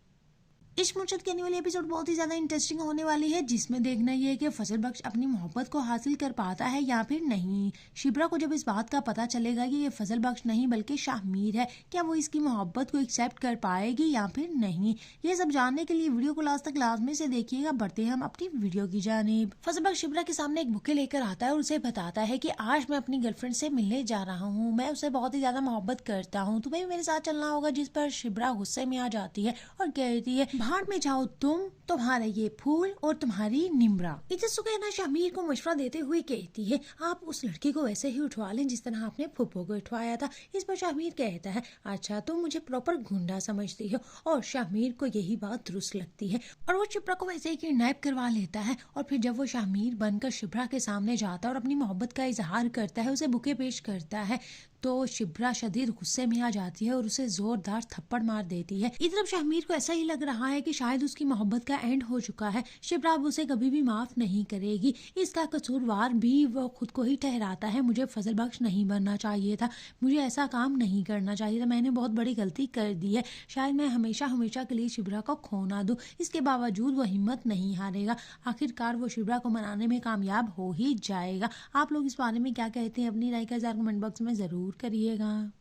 इश्क मुर्शद के आने वाली एपिसोड बहुत ही ज्यादा इंटरेस्टिंग होने वाली है, जिसमें देखना ये है कि फजल बख्श अपनी मोहब्बत को हासिल कर पाता है या फिर नहीं। शिप्रा को जब इस बात का पता चलेगा कि ये फजल बख्श नहीं बल्कि शाहमीर है, क्या वो इसकी मोहब्बत को एक्सेप्ट कर पाएगी या फिर नहीं? ये सब जानने के लिए वीडियो को लास्ट तक लाजमी से देखिएगा। बढ़ते हैं हम अपनी वीडियो की जानिब। फजल बख्श शिप्रा के सामने एक बुके लेकर आता है और उसे बताता है कि आज मैं अपनी गर्लफ्रेंड से मिलने जा रहा हूँ, मैं उसे बहुत ही ज्यादा मोहब्बत करता हूँ, तुम्हें भी मेरे साथ चलना होगा। जिस पर शिप्रा गुस्से में आ जाती है और कहती है, भाड़ में जाओ तुम, तुम्हारा ये फूल और तुम्हारी निम्रा। इधर सुकैना शाहमीर को मशवरा देते हुए कहती है, आप उस लड़की को वैसे ही उठवा लें जिस तरह आपने फुप्पो को उठवाया था। इस पर शाहमीर कहता है, अच्छा तुम मुझे प्रॉपर गुंडा समझती हो। और शाहमीर को यही बात दुरुस्त लगती है और वो शिप्रा को वैसे ही किडनैप करवा लेता है। और फिर जब वो शाहमीर बनकर शिप्रा के सामने जाता है और अपनी मोहब्बत का इजहार करता है, उसे बुके पेश करता है, तो शिप्रा शदीद गुस्से में आ जाती है और उसे जोरदार थप्पड़ मार देती है। इधर शाहमीर को ऐसा ही लग रहा है कि शायद उसकी मोहब्बत का एंड हो चुका है। शिप्रा अब उसे कभी भी माफ नहीं करेगी। इसका कसूरवार भी वो खुद को ही ठहराता है, मुझे फजल बख्श नहीं बनना चाहिए था, मुझे ऐसा काम नहीं करना चाहिए था, मैंने बहुत बड़ी गलती कर दी है, शायद मैं हमेशा हमेशा के लिए शिप्रा को खो ना दूं। इसके बावजूद वो हिम्मत नहीं हारेगा। आखिरकार वो शिप्रा को मनाने में कामयाब हो ही जाएगा। आप लोग इस बारे में क्या कहते हैं? अपनी राय का इज़हार कमेंट बॉक्स में जरूर करिएगा।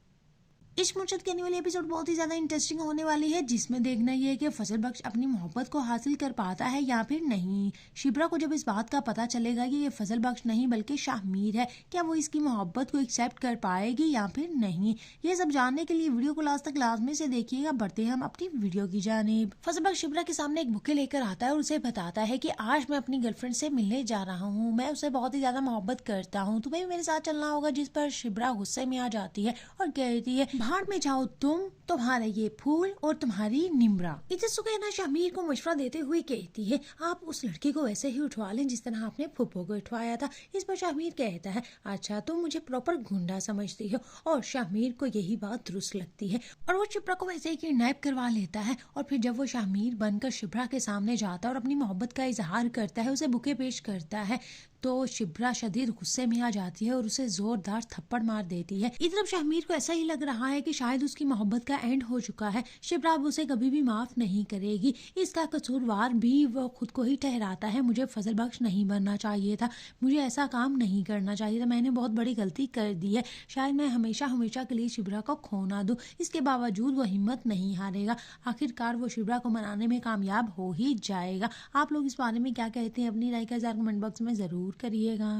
इश्क मुर्शद के आने वाली एपिसोड बहुत ही ज्यादा इंटरेस्टिंग होने वाली है, जिसमें देखना ये है कि फजल बख्श अपनी मोहब्बत को हासिल कर पाता है या फिर नहीं। शिप्रा को जब इस बात का पता चलेगा कि ये फजल बख्श नहीं बल्कि शाहमीर है, क्या वो इसकी मोहब्बत को एक्सेप्ट कर पाएगी या फिर नहीं? ये सब जानने के लिए वीडियो को लास्ट तक लाजमी से देखिएगा। बढ़ते हैं हम अपनी वीडियो की जानिब। फजल बख्श शिप्रा के सामने एक बुके लेकर आता है और उसे बताता है कि आज मैं अपनी गर्लफ्रेंड से मिलने जा रहा हूँ, मैं उसे बहुत ही ज्यादा मोहब्बत करता हूँ, तुम्हें भी मेरे साथ चलना होगा। जिस पर शिप्रा गुस्से में आ जाती है और कहती है, भाड़ में जाओ तुम, तुम्हारा ये फूल और तुम्हारी निम्रा। इधर सुकैना शाहमीर को मशवरा देते हुए कहती है, आप उस लड़की को वैसे ही उठवा लें जिस तरह आपने फुप्पो को उठवाया था। इस पर शाहमीर कहता है, अच्छा तुम मुझे प्रॉपर गुंडा समझती हो। और शाहमीर को यही बात दुरुस्त लगती है और वो शिप्रा को वैसे ही किडनैप करवा लेता है। और फिर जब वो शाहमीर बनकर शिप्रा के सामने जाता है और अपनी मोहब्बत का इजहार करता है, उसे बुके पेश करता है, तो शिब्रा शदीद गुस्से में आ जाती है और उसे जोरदार थप्पड़ मार देती है। इस तरफ शाहमीर को ऐसा ही लग रहा है कि शायद उसकी मोहब्बत का एंड हो चुका है। शिब्रा अब उसे कभी भी माफ नहीं करेगी। इसका कसूरवार भी वो खुद को ही ठहराता है। मुझे फजल बख्श नहीं बनना चाहिए था, मुझे ऐसा काम नहीं करना चाहिए था, मैंने बहुत बड़ी गलती कर दी है। शायद मैं हमेशा हमेशा के लिए शिब्रा को खो ना दूं। इसके बावजूद वो हिम्मत नहीं हारेगा। आखिरकार वो शिब्रा को मनाने में कामयाब हो ही जाएगा। आप लोग इस बारे में क्या कहते हैं? अपनी राय का इज़हार कमेंट बॉक्स में ज़रूर करिएगा।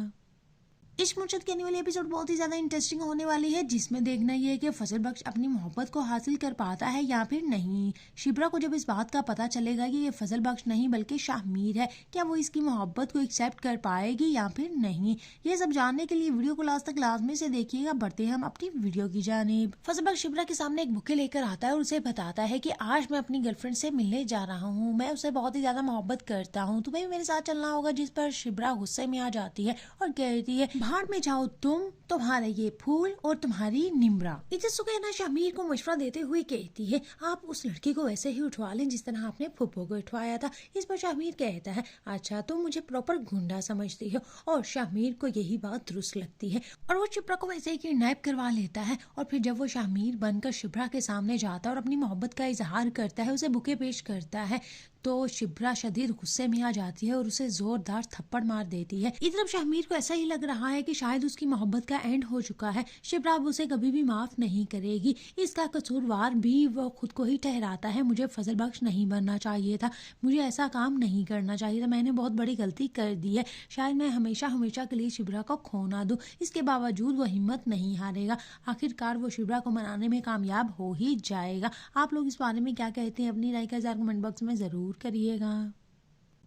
इश्क मुर्शद की आने वाली एपिसोड बहुत ही ज़्यादा इंटरेस्टिंग होने वाली है, जिसमें देखना ये है कि फजल बख्श अपनी मोहब्बत को हासिल कर पाता है या फिर नहीं। शिब्रा को जब इस बात का पता चलेगा कि ये फजल बख्श नहीं बल्कि शाहमीर है, क्या वो इसकी मोहब्बत को एक्सेप्ट कर पाएगी या फिर नहीं। ये सब जानने के लिए वीडियो को लास्ट तक लाजमी से देखिएगा। बढ़ते हैं हम अपनी वीडियो की जानिब। फजल बख्श शिब्रा के सामने एक बुके लेकर आता है और उसे बताता है कि आज मैं अपनी गर्लफ्रेंड से मिलने जा रहा हूँ, मैं उसे बहुत ही ज़्यादा मोहब्बत करता हूँ, तुम्हें भी मेरे साथ चलना होगा। जिस पर शिब्रा गुस्से में आ जाती है और कहती है, भाड़ में जाओ तुम, तुम्हारे ये फूल और तुम्हारी निम्रा। इसे सुकैना शाहमीर को मशवरा देते हुए कहती है, आप उस लड़की को वैसे ही उठवा लें जिस तरह आपने फुप्पो को उठवाया था। इस पर शाहमीर कहता है, अच्छा तुम मुझे प्रॉपर गुंडा समझती हो। और शाहमीर को यही बात दुरुस्त लगती है और वो शिप्रा को वैसे ही किडनैप करवा लेता है। और फिर जब वो शाहमीर बनकर शिप्रा के सामने जाता है और अपनी मोहब्बत का इजहार करता है, उसे बुके पेश करता है, तो शिब्रा शदीद गुस्से में आ जाती है और उसे जोरदार थप्पड़ मार देती है। इस तरफ शाहमीर को ऐसा ही लग रहा है कि शायद उसकी मोहब्बत का एंड हो चुका है। शिब्रा अब उसे कभी भी माफ नहीं करेगी। इसका कसूरवार भी वो खुद को ही ठहराता है। मुझे फजल बख्श नहीं बनना चाहिए था, मुझे ऐसा काम नहीं करना चाहिए था, मैंने बहुत बड़ी गलती कर दी है। शायद मैं हमेशा हमेशा के लिए शिब्रा को खो ना दूं। इसके बावजूद वो हिम्मत नहीं हारेगा। आखिरकार वो शिब्रा को मनाने में कामयाब हो ही जाएगा। आप लोग इस बारे में क्या कहते हैं? अपनी राय का इज़हार कमेंट बॉक्स में ज़रूर करिएगा।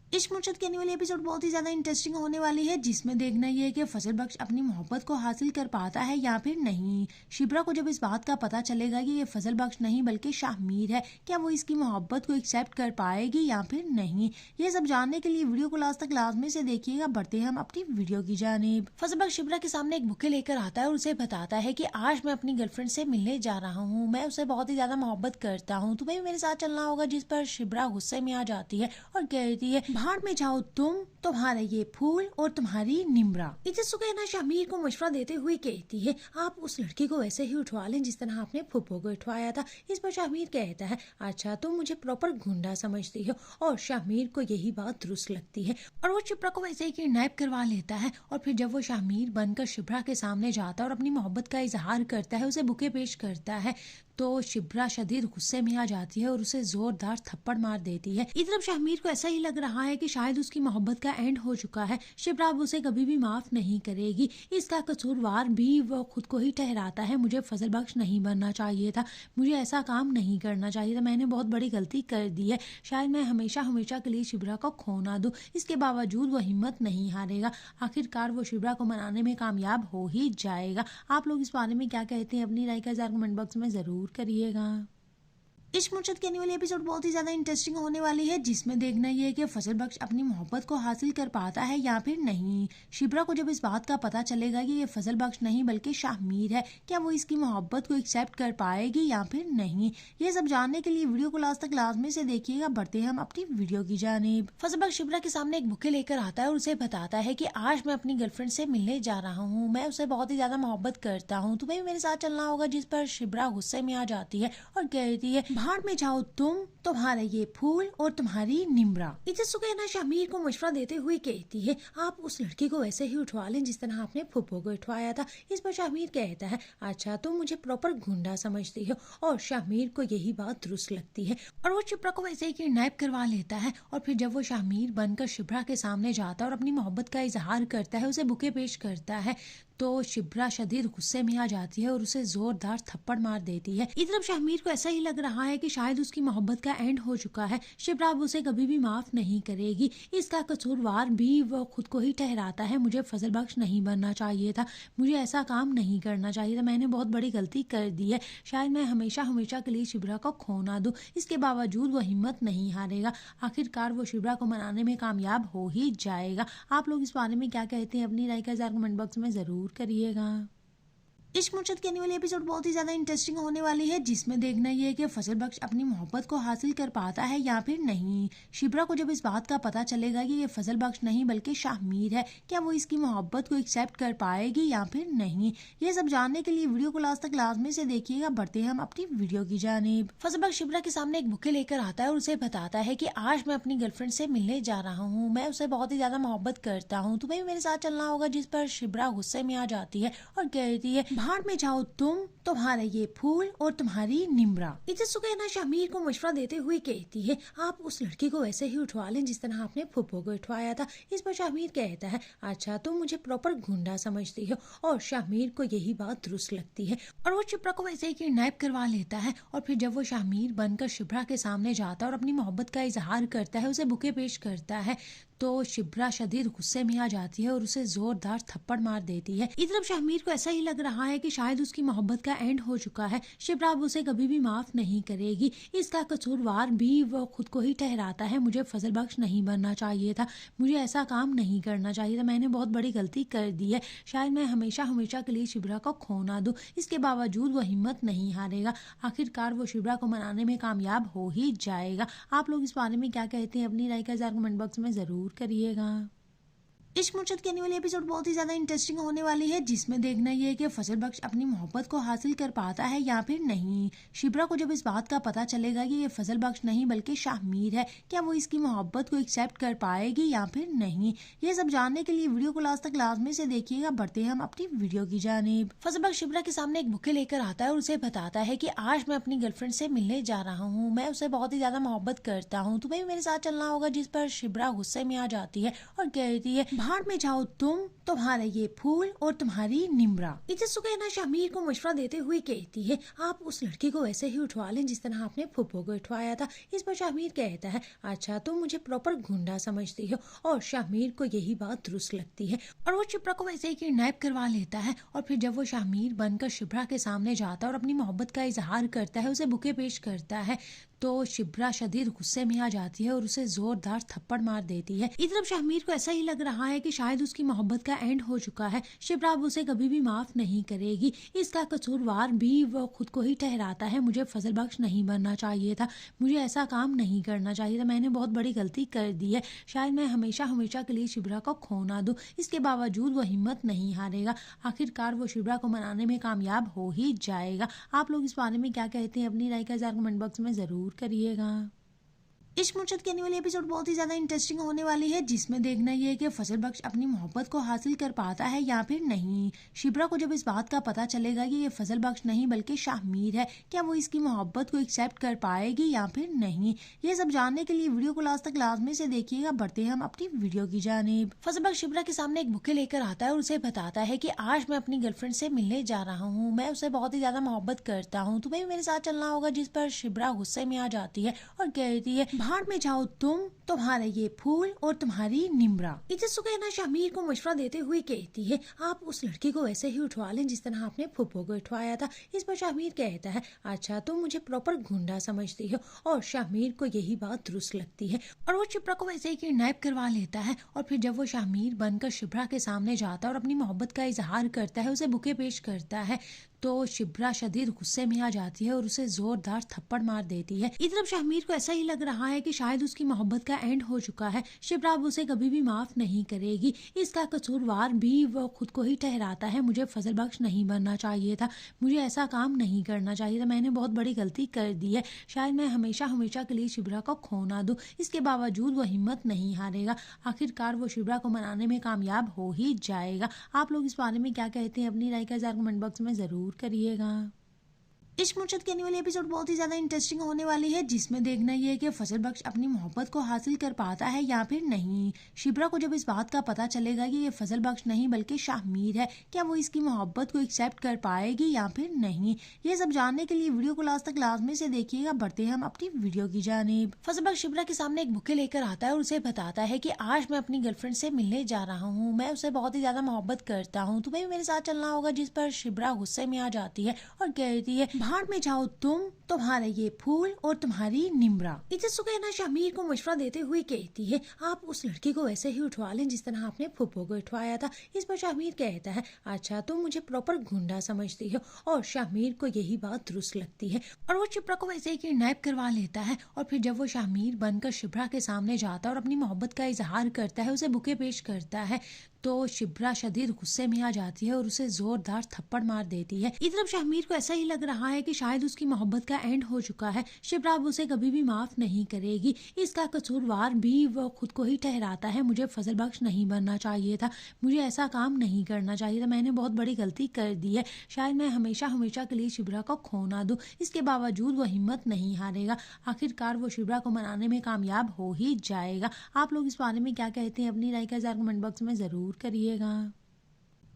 इश्क मुर्शद की आने वाली एपिसोड बहुत ही ज़्यादा इंटरेस्टिंग होने वाली है, जिसमें देखना ये है कि फजल बख्श अपनी मोहब्बत को हासिल कर पाता है या फिर नहीं। शिब्रा को जब इस बात का पता चलेगा कि ये फजल बख्श नहीं बल्कि शाहमीर है, क्या वो इसकी मोहब्बत को एक्सेप्ट कर पाएगी या फिर नहीं। ये सब जानने के लिए वीडियो को लास्ट तक लाजमी से देखिएगा। बढ़ते हैं हम अपनी वीडियो की जानिब। फजल बख्श शिब्रा के सामने एक बुके लेकर आता है और उसे बताता है कि आज मैं अपनी गर्लफ्रेंड से मिलने जा रहा हूँ, मैं उसे बहुत ही ज़्यादा मोहब्बत करता हूँ, तुम्हें भी मेरे साथ चलना होगा। जिस पर शिब्रा गुस्से में आ जाती है और कहती है, भाड़ में जाओ तुम, तुम्हारे ये फूल और तुम्हारी निम्रा। इसे सुकैना शाहमीर को मशवरा देते हुए कहती है, आप उस लड़की को वैसे ही उठवा लें जिस तरह आपने फुप्पो को उठवाया था। इस पर शाहमीर कहता है, अच्छा तुम मुझे प्रॉपर गुंडा समझती हो। और शाहमीर को यही बात दुरुस्त लगती है और वो शिप्रा को वैसे ही किडनैप करवा लेता है। और फिर जब वो शाहमीर बनकर शिप्रा के सामने जाता है और अपनी मोहब्बत का इजहार करता है, उसे बुके पेश करता है, तो शिब्रा शदीद गुस्से में आ जाती है और उसे जोरदार थप्पड़ मार देती है। इस तरफ शाहमीर को ऐसा ही लग रहा है कि शायद उसकी मोहब्बत का एंड हो चुका है। शिब्रा अब उसे कभी भी माफ नहीं करेगी। इसका कसूरवार भी वो खुद को ही ठहराता है। मुझे फजल बख्श नहीं बनना चाहिए था, मुझे ऐसा काम नहीं करना चाहिए था, मैंने बहुत बड़ी गलती कर दी है। शायद मैं हमेशा हमेशा के लिए शिब्रा को खो ना दूं। इसके बावजूद वो हिम्मत नहीं हारेगा। आखिरकार वो शिब्रा को मनाने में कामयाब हो ही जाएगा। आप लोग इस बारे में क्या कहते हैं? अपनी राय का इज़हार कमेंट बॉक्स में ज़रूर करिएगा। इश्क मुर्शद की आने वाली एपिसोड बहुत ही ज़्यादा इंटरेस्टिंग होने वाली है, जिसमें देखना ये है कि फजल बख्श अपनी मोहब्बत को हासिल कर पाता है या फिर नहीं। शिब्रा को जब इस बात का पता चलेगा कि ये फजल बख्श नहीं बल्कि शाहमीर है, क्या वो इसकी मोहब्बत को एक्सेप्ट कर पाएगी या फिर नहीं। ये सब जानने के लिए वीडियो को लास्ट तक लाजमी से देखिएगा। बढ़ते हैं हम अपनी वीडियो की जानिब। फजल बख्श शिब्रा के सामने एक बुके लेकर आता है और उसे बताता है कि आज मैं अपनी गर्लफ्रेंड से मिलने जा रहा हूँ, मैं उसे बहुत ही ज़्यादा मोहब्बत करता हूँ, तुम्हें भी मेरे साथ चलना होगा। जिस पर शिब्रा गुस्से में आ जाती है और कहती है, भाड़ में जाओ तुम, तुम्हारे ये फूल और तुम्हारी निम्रा। इसे सुकैना शाहमीर को मशवरा देते हुए कहती है, आप उस लड़की को वैसे ही उठवा लें जिस तरह आपने फुप्पो को उठवाया था। इस पर शाहमीर कहता है, अच्छा तुम मुझे प्रॉपर गुंडा समझती हो। और शाहमीर को यही बात दुरुस्त लगती है और वो शिप्रा को वैसे ही किडनैप करवा लेता है। और फिर जब वो शाहमीर बनकर शिप्रा के सामने जाता है और अपनी मोहब्बत का इजहार करता है, उसे बुके पेश करता है, तो शिब्रा शदीद गुस्से में आ जाती है और उसे जोरदार थप्पड़ मार देती है। इस तरफ शाहमीर को ऐसा ही लग रहा है कि शायद उसकी मोहब्बत का एंड हो चुका है। शिब्रा अब उसे कभी भी माफ नहीं करेगी। इसका कसूरवार भी वो खुद को ही ठहराता है। मुझे फजल बख्श नहीं बनना चाहिए था, मुझे ऐसा काम नहीं करना चाहिए था, मैंने बहुत बड़ी गलती कर दी है। शायद मैं हमेशा हमेशा के लिए शिब्रा को खो ना दूं। इसके बावजूद वो हिम्मत नहीं हारेगा। आखिरकार वो शिब्रा को मनाने में कामयाब हो ही जाएगा। आप लोग इस बारे में क्या कहते हैं? अपनी राय का इज़हार कमेंट बॉक्स में ज़रूर करिएगा। इश्क मुर्शद की आने वाली एपिसोड बहुत ही ज्यादा इंटरेस्टिंग होने वाली है, जिसमें देखना ये है कि फजल बख्श अपनी मोहब्बत को हासिल कर पाता है या फिर नहीं। शिब्रा को जब इस बात का पता चलेगा कि ये फजल बख्श नहीं बल्कि शाहमीर है, क्या वो इसकी मोहब्बत को एक्सेप्ट कर पाएगी या फिर नहीं। ये सब जानने के लिए वीडियो को लास्ट तक लाजमी से देखिएगा। बढ़ते हैं हम अपनी वीडियो की जानिब। फजल बख्श शिब्रा के सामने एक बुके लेकर आता है और उसे बताता है कि आज मैं अपनी गर्लफ्रेंड से मिलने जा रहा हूँ, मैं उसे बहुत ही ज्यादा मोहब्बत करता हूँ, तुम्हें भी मेरे साथ चलना होगा। जिस पर शिब्रा गुस्से में आ जाती है और कहती है, भाड़ में जाओ तुम, तुम्हारे ये फूल और तुम्हारी निम्रा। इधर सुकैना शाहमीर को मशवरा देते हुए कहती है, आप उस लड़की को वैसे ही उठवा लें जिस तरह आपने फुप्पो को उठवाया था। इस पर शाहमीर कहता है, अच्छा तुम मुझे प्रॉपर गुंडा समझती हो। और शाहमीर को यही बात दुरुस्त लगती है और वो शिप्रा को वैसे ही किडनैप करवा लेता है। और फिर जब वो शाहमीर बनकर शिप्रा के सामने जाता है और अपनी मोहब्बत का इजहार करता है, उसे बुके पेश करता है, तो शिप्रा शदीद गुस्से में आ जाती है और उसे जोरदार थप्पड़ मार देती है। इधर शाहमीर को ऐसा ही लग रहा है कि शायद उसकी मोहब्बत का एंड हो चुका है, शिप्रा अब उसे कभी भी माफ नहीं करेगी। इसका कसूरवार भी वो खुद को ही ठहराता है, मुझे फजल बख्श नहीं बनना चाहिए था, मुझे ऐसा काम नहीं करना चाहिए था, मैंने बहुत बड़ी गलती कर दी है, शायद मैं हमेशा हमेशा के लिए शिप्रा को खो ना दूं। इसके बावजूद वो हिम्मत नहीं हारेगा, आखिरकार वो शिप्रा को मनाने में कामयाब हो ही जाएगा। आप लोग इस बारे में क्या कहते हैं, अपनी राय का इज़हार कमेंट बॉक्स में जरूर करिएगा। इश्क मुर्शद की आने वाली एपिसोड बहुत ही ज्यादा इंटरेस्टिंग होने वाली है, जिसमें देखना ये है कि फजल बख्श अपनी मोहब्बत को हासिल कर पाता है या फिर नहीं। शिब्रा को जब इस बात का पता चलेगा कि ये फजल बख्श नहीं बल्कि शाहमीर है, क्या वो इसकी मोहब्बत को एक्सेप्ट कर पाएगी या फिर नहीं। ये सब जानने के लिए वीडियो को लास्ट तक लाजमी से देखिएगा। बढ़ते हैं हम अपनी वीडियो की जानिब। फजल बख्श शिब्रा के सामने एक बुके लेकर आता है और उसे बताता है कि आज मैं अपनी गर्लफ्रेंड से मिलने जा रहा हूँ, मैं उसे बहुत ही ज्यादा मोहब्बत करता हूँ, तुम्हें भी मेरे साथ चलना होगा। जिस पर शिब्रा गुस्से में आ जाती है और कहती है, भाड़ में जाओ तुम, तुम्हारे ये फूल और तुम्हारी निम्रा। इधर सुकैना शाहमीर को मशवरा देते हुए कहती है, आप उस लड़की को वैसे ही उठवा लें जिस तरह आपने फुप्पो को उठवाया था। इस पर शाहमीर कहता है, अच्छा तुम मुझे प्रॉपर गुंडा समझती हो। और शाहमीर को यही बात दुरुस्त लगती है और वो शिप्रा को वैसे ही किडनैप करवा लेता है। और फिर जब वो शाहमीर बनकर शिप्रा के सामने जाता है और अपनी मोहब्बत का इजहार करता है, उसे बुके पेश करता है, तो शिप्रा शदीद गुस्से में आ जाती है और उसे जोरदार थप्पड़ मार देती है। इधर शाहमीर को ऐसा ही लग रहा है कि शायद उसकी मोहब्बत का एंड हो चुका है, शिप्रा अब उसे कभी भी माफ नहीं करेगी। इसका कसूरवार भी वो खुद को ही ठहराता है, मुझे फजल बख्श नहीं बनना चाहिए था, मुझे ऐसा काम नहीं करना चाहिए था, मैंने बहुत बड़ी गलती कर दी है, शायद मैं हमेशा हमेशा के लिए शिप्रा को खो ना दूं। इसके बावजूद वो हिम्मत नहीं हारेगा, आखिरकार वो शिप्रा को मनाने में कामयाब हो ही जाएगा। आप लोग इस बारे में क्या कहते हैं, अपनी राय का इज़हार कमेंट बॉक्स में जरूर करिएगा। इश्क मुर्शद की आने वाली एपिसोड बहुत ही ज्यादा इंटरेस्टिंग होने वाली है, जिसमें देखना ये है कि फजल बख्श अपनी मोहब्बत को हासिल कर पाता है या फिर नहीं। शिब्रा को जब इस बात का पता चलेगा कि ये फजल बख्श नहीं बल्कि शाहमीर है, क्या वो इसकी मोहब्बत को एक्सेप्ट कर पाएगी या फिर नहीं। ये सब जानने के लिए वीडियो को लास्ट तक लाजमी से देखिएगा। बढ़ते हैं हम अपनी वीडियो की जानिब। फजल बख्श शिब्रा के सामने एक बुके लेकर आता है और उसे बताता है कि आज मैं अपनी गर्लफ्रेंड से मिलने जा रहा हूँ, मैं उसे बहुत ही ज्यादा मोहब्बत करता हूँ, तुम्हें भी मेरे साथ चलना होगा। जिस पर शिब्रा गुस्से में आ जाती है और कहती है, भाड़ में जाओ तुम, तुम्हारे ये फूल और तुम्हारी निम्रा। इधर सुकैना शाहमीर को मशवरा देते हुए कहती है, आप उस लड़की को वैसे ही उठवा लें जिस तरह आपने फुप्पो को उठवाया था। इस पर शाहमीर कहता है, अच्छा तुम मुझे प्रॉपर गुंडा समझती हो। और शाहमीर को यही बात दुरुस्त लगती है और वो शिप्रा को वैसे ही किडनैप करवा लेता है। और फिर जब वो शाहमीर बनकर शिप्रा के सामने जाता है और अपनी मोहब्बत का इजहार करता है, उसे बुके पेश करता है, तो शिप्रा शदीद गुस्से में आ जाती है और उसे जोरदार थप्पड़ मार देती है। इधर शाहमीर को ऐसा ही लग रहा है कि शायद उसकी मोहब्बत का एंड हो चुका है, शिप्रा अब उसे कभी भी माफ नहीं करेगी। इसका कसूरवार भी वो खुद को ही ठहराता है, मुझे फजल बख्श नहीं बनना चाहिए था, मुझे ऐसा काम नहीं करना चाहिए था, मैंने बहुत बड़ी गलती कर दी है, शायद मैं हमेशा हमेशा के लिए शिप्रा को खो ना दूं। इसके बावजूद वो हिम्मत नहीं हारेगा, आखिरकार वो शिप्रा को मनाने में कामयाब हो ही जाएगा। आप लोग इस बारे में क्या कहते हैं, अपनी राय का इज़हार कमेंट बॉक्स में जरूर करिएगा। इश्क मुर्शद की आने वाली एपिसोड बहुत ही ज्यादा इंटरेस्टिंग होने वाली है, जिसमें देखना ये है कि फजल बख्श अपनी मोहब्बत को हासिल कर पाता है या फिर नहीं। शिब्रा को जब इस बात का पता चलेगा कि ये फजल बख्श नहीं बल्कि शाहमीर है, क्या वो इसकी मोहब्बत को एक्सेप्ट कर पाएगी या फिर नहीं। ये सब जानने के लिए वीडियो को लास्ट तक लाजमी से देखिएगा। बढ़ते हैं हम अपनी वीडियो की जानिब। फजल बख्श शिब्रा के सामने एक बुके लेकर आता है और उसे बताता है कि आज मैं अपनी गर्लफ्रेंड से मिलने जा रहा हूँ, मैं उसे बहुत ही ज्यादा मोहब्बत करता हूँ, तुम्हें भी मेरे साथ चलना होगा। जिस पर शिब्रा गुस्से में आ जाती है और कहती है, भाड़ में जाओ तुम, तुम्हारा ये फूल और तुम्हारी निम्रा। इधर सुकैना शाहमीर को मशवरा देते हुए कहती है, आप उस लड़की को वैसे ही उठवा लें जिस तरह आपने फुप्पो को उठवाया था। इस पर शाहमीर कहता है, अच्छा तुम मुझे प्रॉपर गुंडा समझती हो। और शाहमीर को यही बात दुरुस्त लगती है और वो शिप्रा को वैसे ही किडनैप करवा लेता है। और फिर जब वो शाहमीर बनकर शिप्रा के सामने जाता है और अपनी मोहब्बत का इजहार करता है, उसे बुके पेश करता है, तो शिप्रा शदीद गुस्से में आ जाती है और उसे जोरदार थप्पड़ मार देती है। इधर अब शाहमीर को ऐसा ही लग रहा है कि शायद उसकी मोहब्बत का एंड हो चुका है। शिप्रा अब उसे कभी भी माफ नहीं करेगी। इसका कसूरवार भी वो खुद को ही ठहराता है, मुझे फजल बख्श नहीं बनना चाहिए था, मुझे ऐसा काम नहीं करना चाहिए था, मैंने बहुत बड़ी गलती कर दी है, शायद मैं हमेशा हमेशा के लिए शिप्रा को खो ना दूं। इसके बावजूद वो हिम्मत नहीं हारेगा। आखिरकार वो शिप्रा को मनाने में कामयाब हो ही जाएगा। आप लोग इस बारे में क्या कहते हैं? अपनी राय का इज़हार कमेंट बॉक्स में जरूर करिएगा।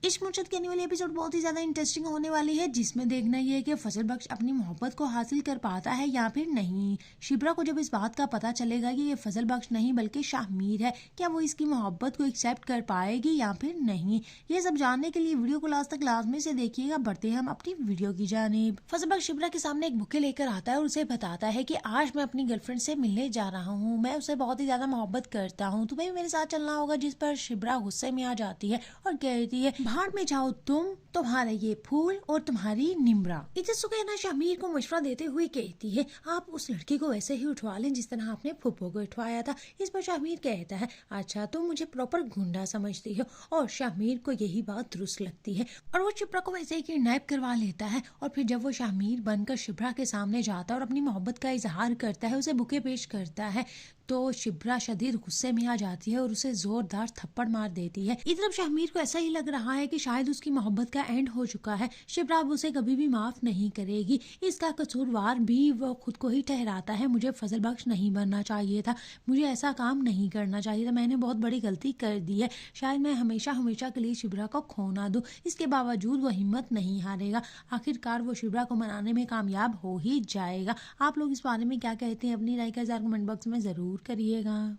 इश्क मुर्शद के आने वाली एपिसोड बहुत ही ज्यादा इंटरेस्टिंग होने वाली है, जिसमें देखना ये है कि फजल बख्श अपनी मोहब्बत को हासिल कर पाता है या फिर नहीं। शिप्रा को जब इस बात का पता चलेगा कि ये फजल बख्श नहीं बल्कि शाहमीर है, क्या वो इसकी मोहब्बत को एक्सेप्ट कर पाएगी या फिर नहीं? ये सब जानने के लिए वीडियो को लास्ट तक लाजमी से देखिएगा। बढ़ते हैं हम अपनी वीडियो की जानिब। फजल बख्श शिप्रा के सामने एक बुके लेकर आता है और उसे बताता है कि आज मैं अपनी गर्लफ्रेंड से मिलने जा रहा हूँ, मैं उसे बहुत ही ज्यादा मोहब्बत करता हूँ, तुम्हें भी मेरे साथ चलना होगा। जिस पर शिप्रा गुस्से में आ जाती है और कहती है, भाड़ में जाओ तुम, तुम्हारा ये फूल और तुम्हारी निम्रा। इधर सुकैना शाहमीर को मशवरा देते हुए कहती है, आप उस लड़की को वैसे ही उठवा लें जिस तरह आपने फुप्पो को उठवाया था। इस पर शाहमीर कहता है, अच्छा तुम मुझे प्रॉपर गुंडा समझती हो। और शाहमीर को यही बात दुरुस्त लगती है और वो शिप्रा को वैसे ही किडनैप करवा लेता है। और फिर जब वो शाहमीर बनकर शिप्रा के सामने जाता है और अपनी मोहब्बत का इजहार करता है, उसे बुके पेश करता है, तो शिप्रा शदीद गुस्से में आ जाती है और उसे जोरदार थप्पड़ मार देती है। इधर अब शाहमीर को ऐसा ही लग रहा है कि शायद उसकी मोहब्बत का एंड हो चुका है। शिप्रा अब उसे कभी भी माफ नहीं करेगी। इसका कसूरवार भी वो खुद को ही ठहराता है, मुझे फजल बख्श नहीं बनना चाहिए था, मुझे ऐसा काम नहीं करना चाहिए था, मैंने बहुत बड़ी गलती कर दी है, शायद मैं हमेशा हमेशा के लिए शिप्रा को खो ना दूं। इसके बावजूद वो हिम्मत नहीं हारेगा। आखिरकार वो शिप्रा को मनाने में कामयाब हो ही जाएगा। आप लोग इस बारे में क्या कहते हैं? अपनी राय का इज़हार कमेंट बॉक्स में जरूर करिएगा।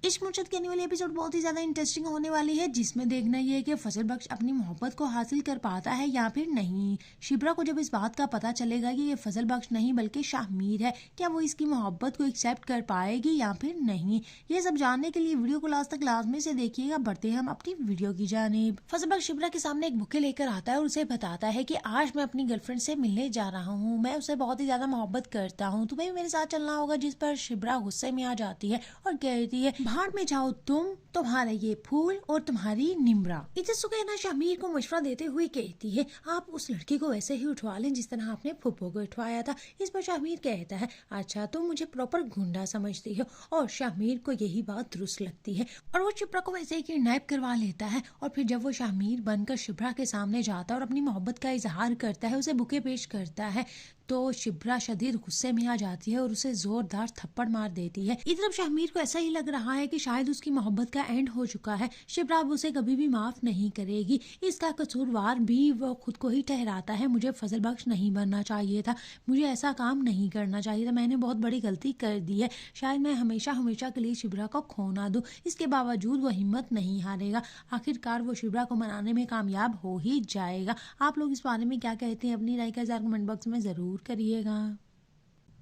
इश्क मुर्शद के आने वाली एपिसोड बहुत ही ज्यादा इंटरेस्टिंग होने वाली है, जिसमें देखना ये है कि फजल बख्श अपनी मोहब्बत को हासिल कर पाता है या फिर नहीं। शिप्रा को जब इस बात का पता चलेगा कि ये फजल बख्श नहीं बल्कि शाहमीर है, क्या वो इसकी मोहब्बत को एक्सेप्ट कर पाएगी या फिर नहीं? ये सब जानने के लिए वीडियो को लास्ट तक लाजमी से देखिएगा। बढ़ते हैं हम अपनी वीडियो की जानिब। फजल बख्श शिप्रा के सामने एक बुके लेकर आता है और उसे बताता है कि आज मैं अपनी गर्लफ्रेंड से मिलने जा रहा हूँ, मैं उसे बहुत ही ज्यादा मोहब्बत करता हूँ, तुम्हें भी मेरे साथ चलना होगा। जिस पर शिप्रा गुस्से में आ जाती है और कहती है, भाड़ में जाओ तुम, तुम्हारा ये फूल और तुम्हारी निम्रा। इधर सुकैना शाहमीर को मशवरा देते हुए कहती है, आप उस लड़की को वैसे ही उठवा लें जिस तरह आपने फुप्पो को उठवाया था। इस पर शाहमीर कहता है, अच्छा तुम मुझे प्रॉपर गुंडा समझती हो। और शाहमीर को यही बात दुरुस्त लगती है और वो शिप्रा को वैसे ही किडनैप करवा लेता है। और फिर जब वो शाहमीर बनकर शिप्रा के सामने जाता है और अपनी मोहब्बत का इजहार करता है, उसे बुके पेश करता है, तो शिप्रा शदीद गुस्से में आ जाती है और उसे जोरदार थप्पड़ मार देती है। इधर अब शाहमीर को ऐसा ही लग रहा है कि शायद उसकी मोहब्बत का एंड हो चुका है। शिप्रा अब उसे कभी भी माफ नहीं करेगी। इसका कसूरवार भी वो खुद को ही ठहराता है, मुझे फजल बख्श नहीं बनना चाहिए था, मुझे ऐसा काम नहीं करना चाहिए था, मैंने बहुत बड़ी गलती कर दी है, शायद मैं हमेशा हमेशा के लिए शिप्रा को खो ना दूं। इसके बावजूद वो हिम्मत नहीं हारेगा। आखिरकार वो शिप्रा को मनाने में कामयाब हो ही जाएगा। आप लोग इस बारे में क्या कहते हैं? अपनी राय का इज़हार कमेंट बॉक्स में जरूर करिएगा।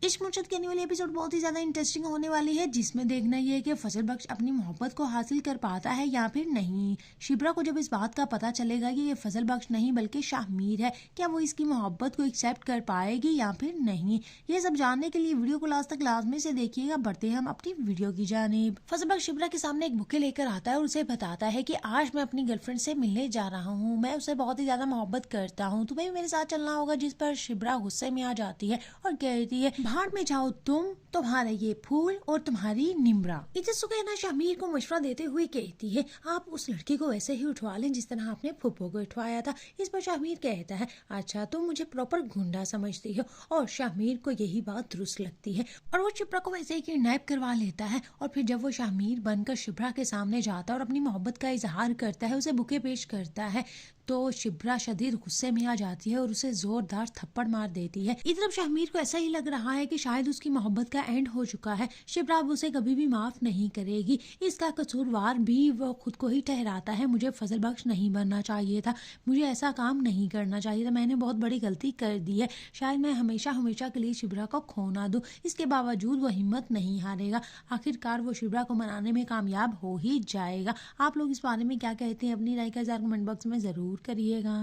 इश्क मुर्शद के आने वाली एपिसोड बहुत ही ज्यादा इंटरेस्टिंग होने वाली है, जिसमें देखना ये है कि फजल बख्श अपनी मोहब्बत को हासिल कर पाता है या फिर नहीं। शिप्रा को जब इस बात का पता चलेगा कि ये फजल बख्श नहीं बल्कि शाहमीर है, क्या वो इसकी मोहब्बत को एक्सेप्ट कर पाएगी या फिर नहीं? ये सब जानने के लिए वीडियो को लास्ट तक लाजमी से देखिएगा। बढ़ते हैं हम अपनी वीडियो की जानिब। फजल बख्श शिप्रा के सामने एक बुके लेकर आता है और उसे बताता है कि आज मैं अपनी गर्लफ्रेंड से मिलने जा रहा हूँ, मैं उसे बहुत ही ज्यादा मोहब्बत करता हूँ, तुम्हें भी मेरे साथ चलना होगा। जिस पर शिप्रा गुस्से में आ जाती है और कहती है, भाड़ में जाओ तुम, तुम्हारा ये फूल और तुम्हारी निम्रा। इधर सुकैना शाहमीर को मशवरा देते हुए कहती है, आप उस लड़की को वैसे ही उठवा लें जिस तरह आपने फुप्पो को उठवाया था। इस पर शाहमीर कहता है, अच्छा तुम मुझे प्रॉपर गुंडा समझती हो। और शाहमीर को यही बात दुरुस्त लगती है और वो शिप्रा को वैसे ही किडनैप करवा लेता है। और फिर जब वो शाहमीर बनकर शिप्रा के सामने जाता है और अपनी मोहब्बत का इजहार करता है, उसे बुके पेश करता है, तो शिप्रा शदीद गुस्से में आ जाती है और उसे जोरदार थप्पड़ मार देती है। इस तरफ शाहमीर को ऐसा ही लग रहा है कि शायद उसकी मोहब्बत का एंड हो चुका है। शिप्रा अब उसे कभी भी माफ नहीं करेगी। इसका कसूरवार भी वो खुद को ही ठहराता है। मुझे फजल बख्श नहीं बनना चाहिए था, मुझे ऐसा काम नहीं करना चाहिए था, मैंने बहुत बड़ी गलती कर दी है। शायद मैं हमेशा हमेशा के लिए शिप्रा को खो ना दूं। इसके बावजूद वो हिम्मत नहीं हारेगा। आखिरकार वो शिप्रा को मनाने में कामयाब हो ही जाएगा। आप लोग इस बारे में क्या कहते हैं? अपनी राय का इज़हार कमेंट बॉक्स में ज़रूर करिएगा।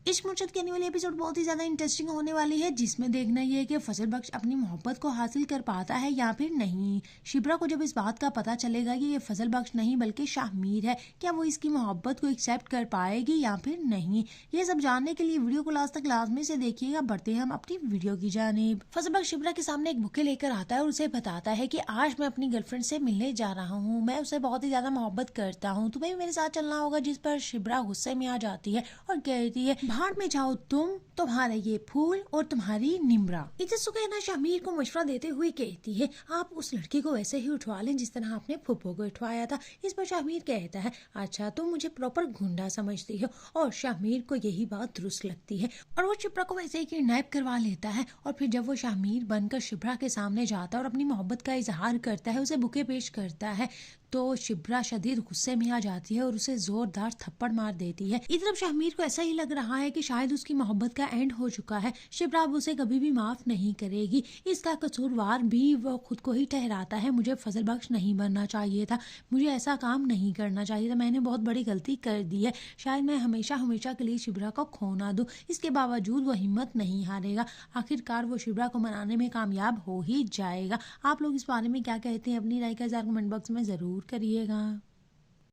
इश्क मुर्शद की आने वाली एपिसोड बहुत ही ज़्यादा इंटरेस्टिंग होने वाली है, जिसमें देखना ये है कि फजल बख्श अपनी मोहब्बत को हासिल कर पाता है या फिर नहीं। शिप्रा को जब इस बात का पता चलेगा कि ये फजल बख्श नहीं बल्कि शाहमीर है, क्या वो इसकी मोहब्बत को एक्सेप्ट कर पाएगी या फिर नहीं। ये सब जानने के लिए वीडियो को लास्ट तक लाजमी से देखिएगा। बढ़ते हैं हम अपनी वीडियो की जानिब। फजल बख्श शिप्रा के सामने एक बुके लेकर आता है और उसे बताता है कि आज मैं अपनी गर्लफ्रेंड से मिलने जा रहा हूँ, मैं उसे बहुत ही ज़्यादा मोहब्बत करता हूँ, तुम्हें भी मेरे साथ चलना होगा। जिस पर शिप्रा गुस्से में आ जाती है और कहती है भाड़ में जाओ तुम, तुम्हारे ये फूल और तुम्हारी निम्रा। इधर सुकैना शाहमीर को मशवरा देते हुए कहती है आप उस लड़की को वैसे ही उठवा लें जिस तरह आपने फुप्पो को उठवाया था। इस पर शाहमीर कहता है अच्छा तुम मुझे प्रॉपर गुंडा समझती हो। और शाहमीर को यही बात दुरुस्त लगती है और वो शिप्रा को वैसे ही किडनैप करवा लेता है। और फिर जब वो शाहमीर बनकर शिप्रा के सामने जाता है और अपनी मोहब्बत का इजहार करता है, उसे बुके पेश करता है, तो शिप्रा शदीद गुस्से में आ जाती है और उसे जोरदार थप्पड़ मार देती है। इस तरफ शाहमीर को ऐसा ही लग रहा है कि शायद उसकी मोहब्बत का एंड हो चुका है। शिप्रा अब उसे कभी भी माफ नहीं करेगी। इसका कसूरवार भी वो खुद को ही ठहराता है। मुझे फजल बख्श नहीं बनना चाहिए था, मुझे ऐसा काम नहीं करना चाहिए था, मैंने बहुत बड़ी गलती कर दी है। शायद मैं हमेशा हमेशा के लिए शिप्रा को खो ना दूं। इसके बावजूद वो हिम्मत नहीं हारेगा। आखिरकार वो शिप्रा को मनाने में कामयाब हो ही जाएगा। आप लोग इस बारे में क्या कहते हैं? अपनी राय का इज़हार कमेंट बॉक्स में ज़रूर करिएगा।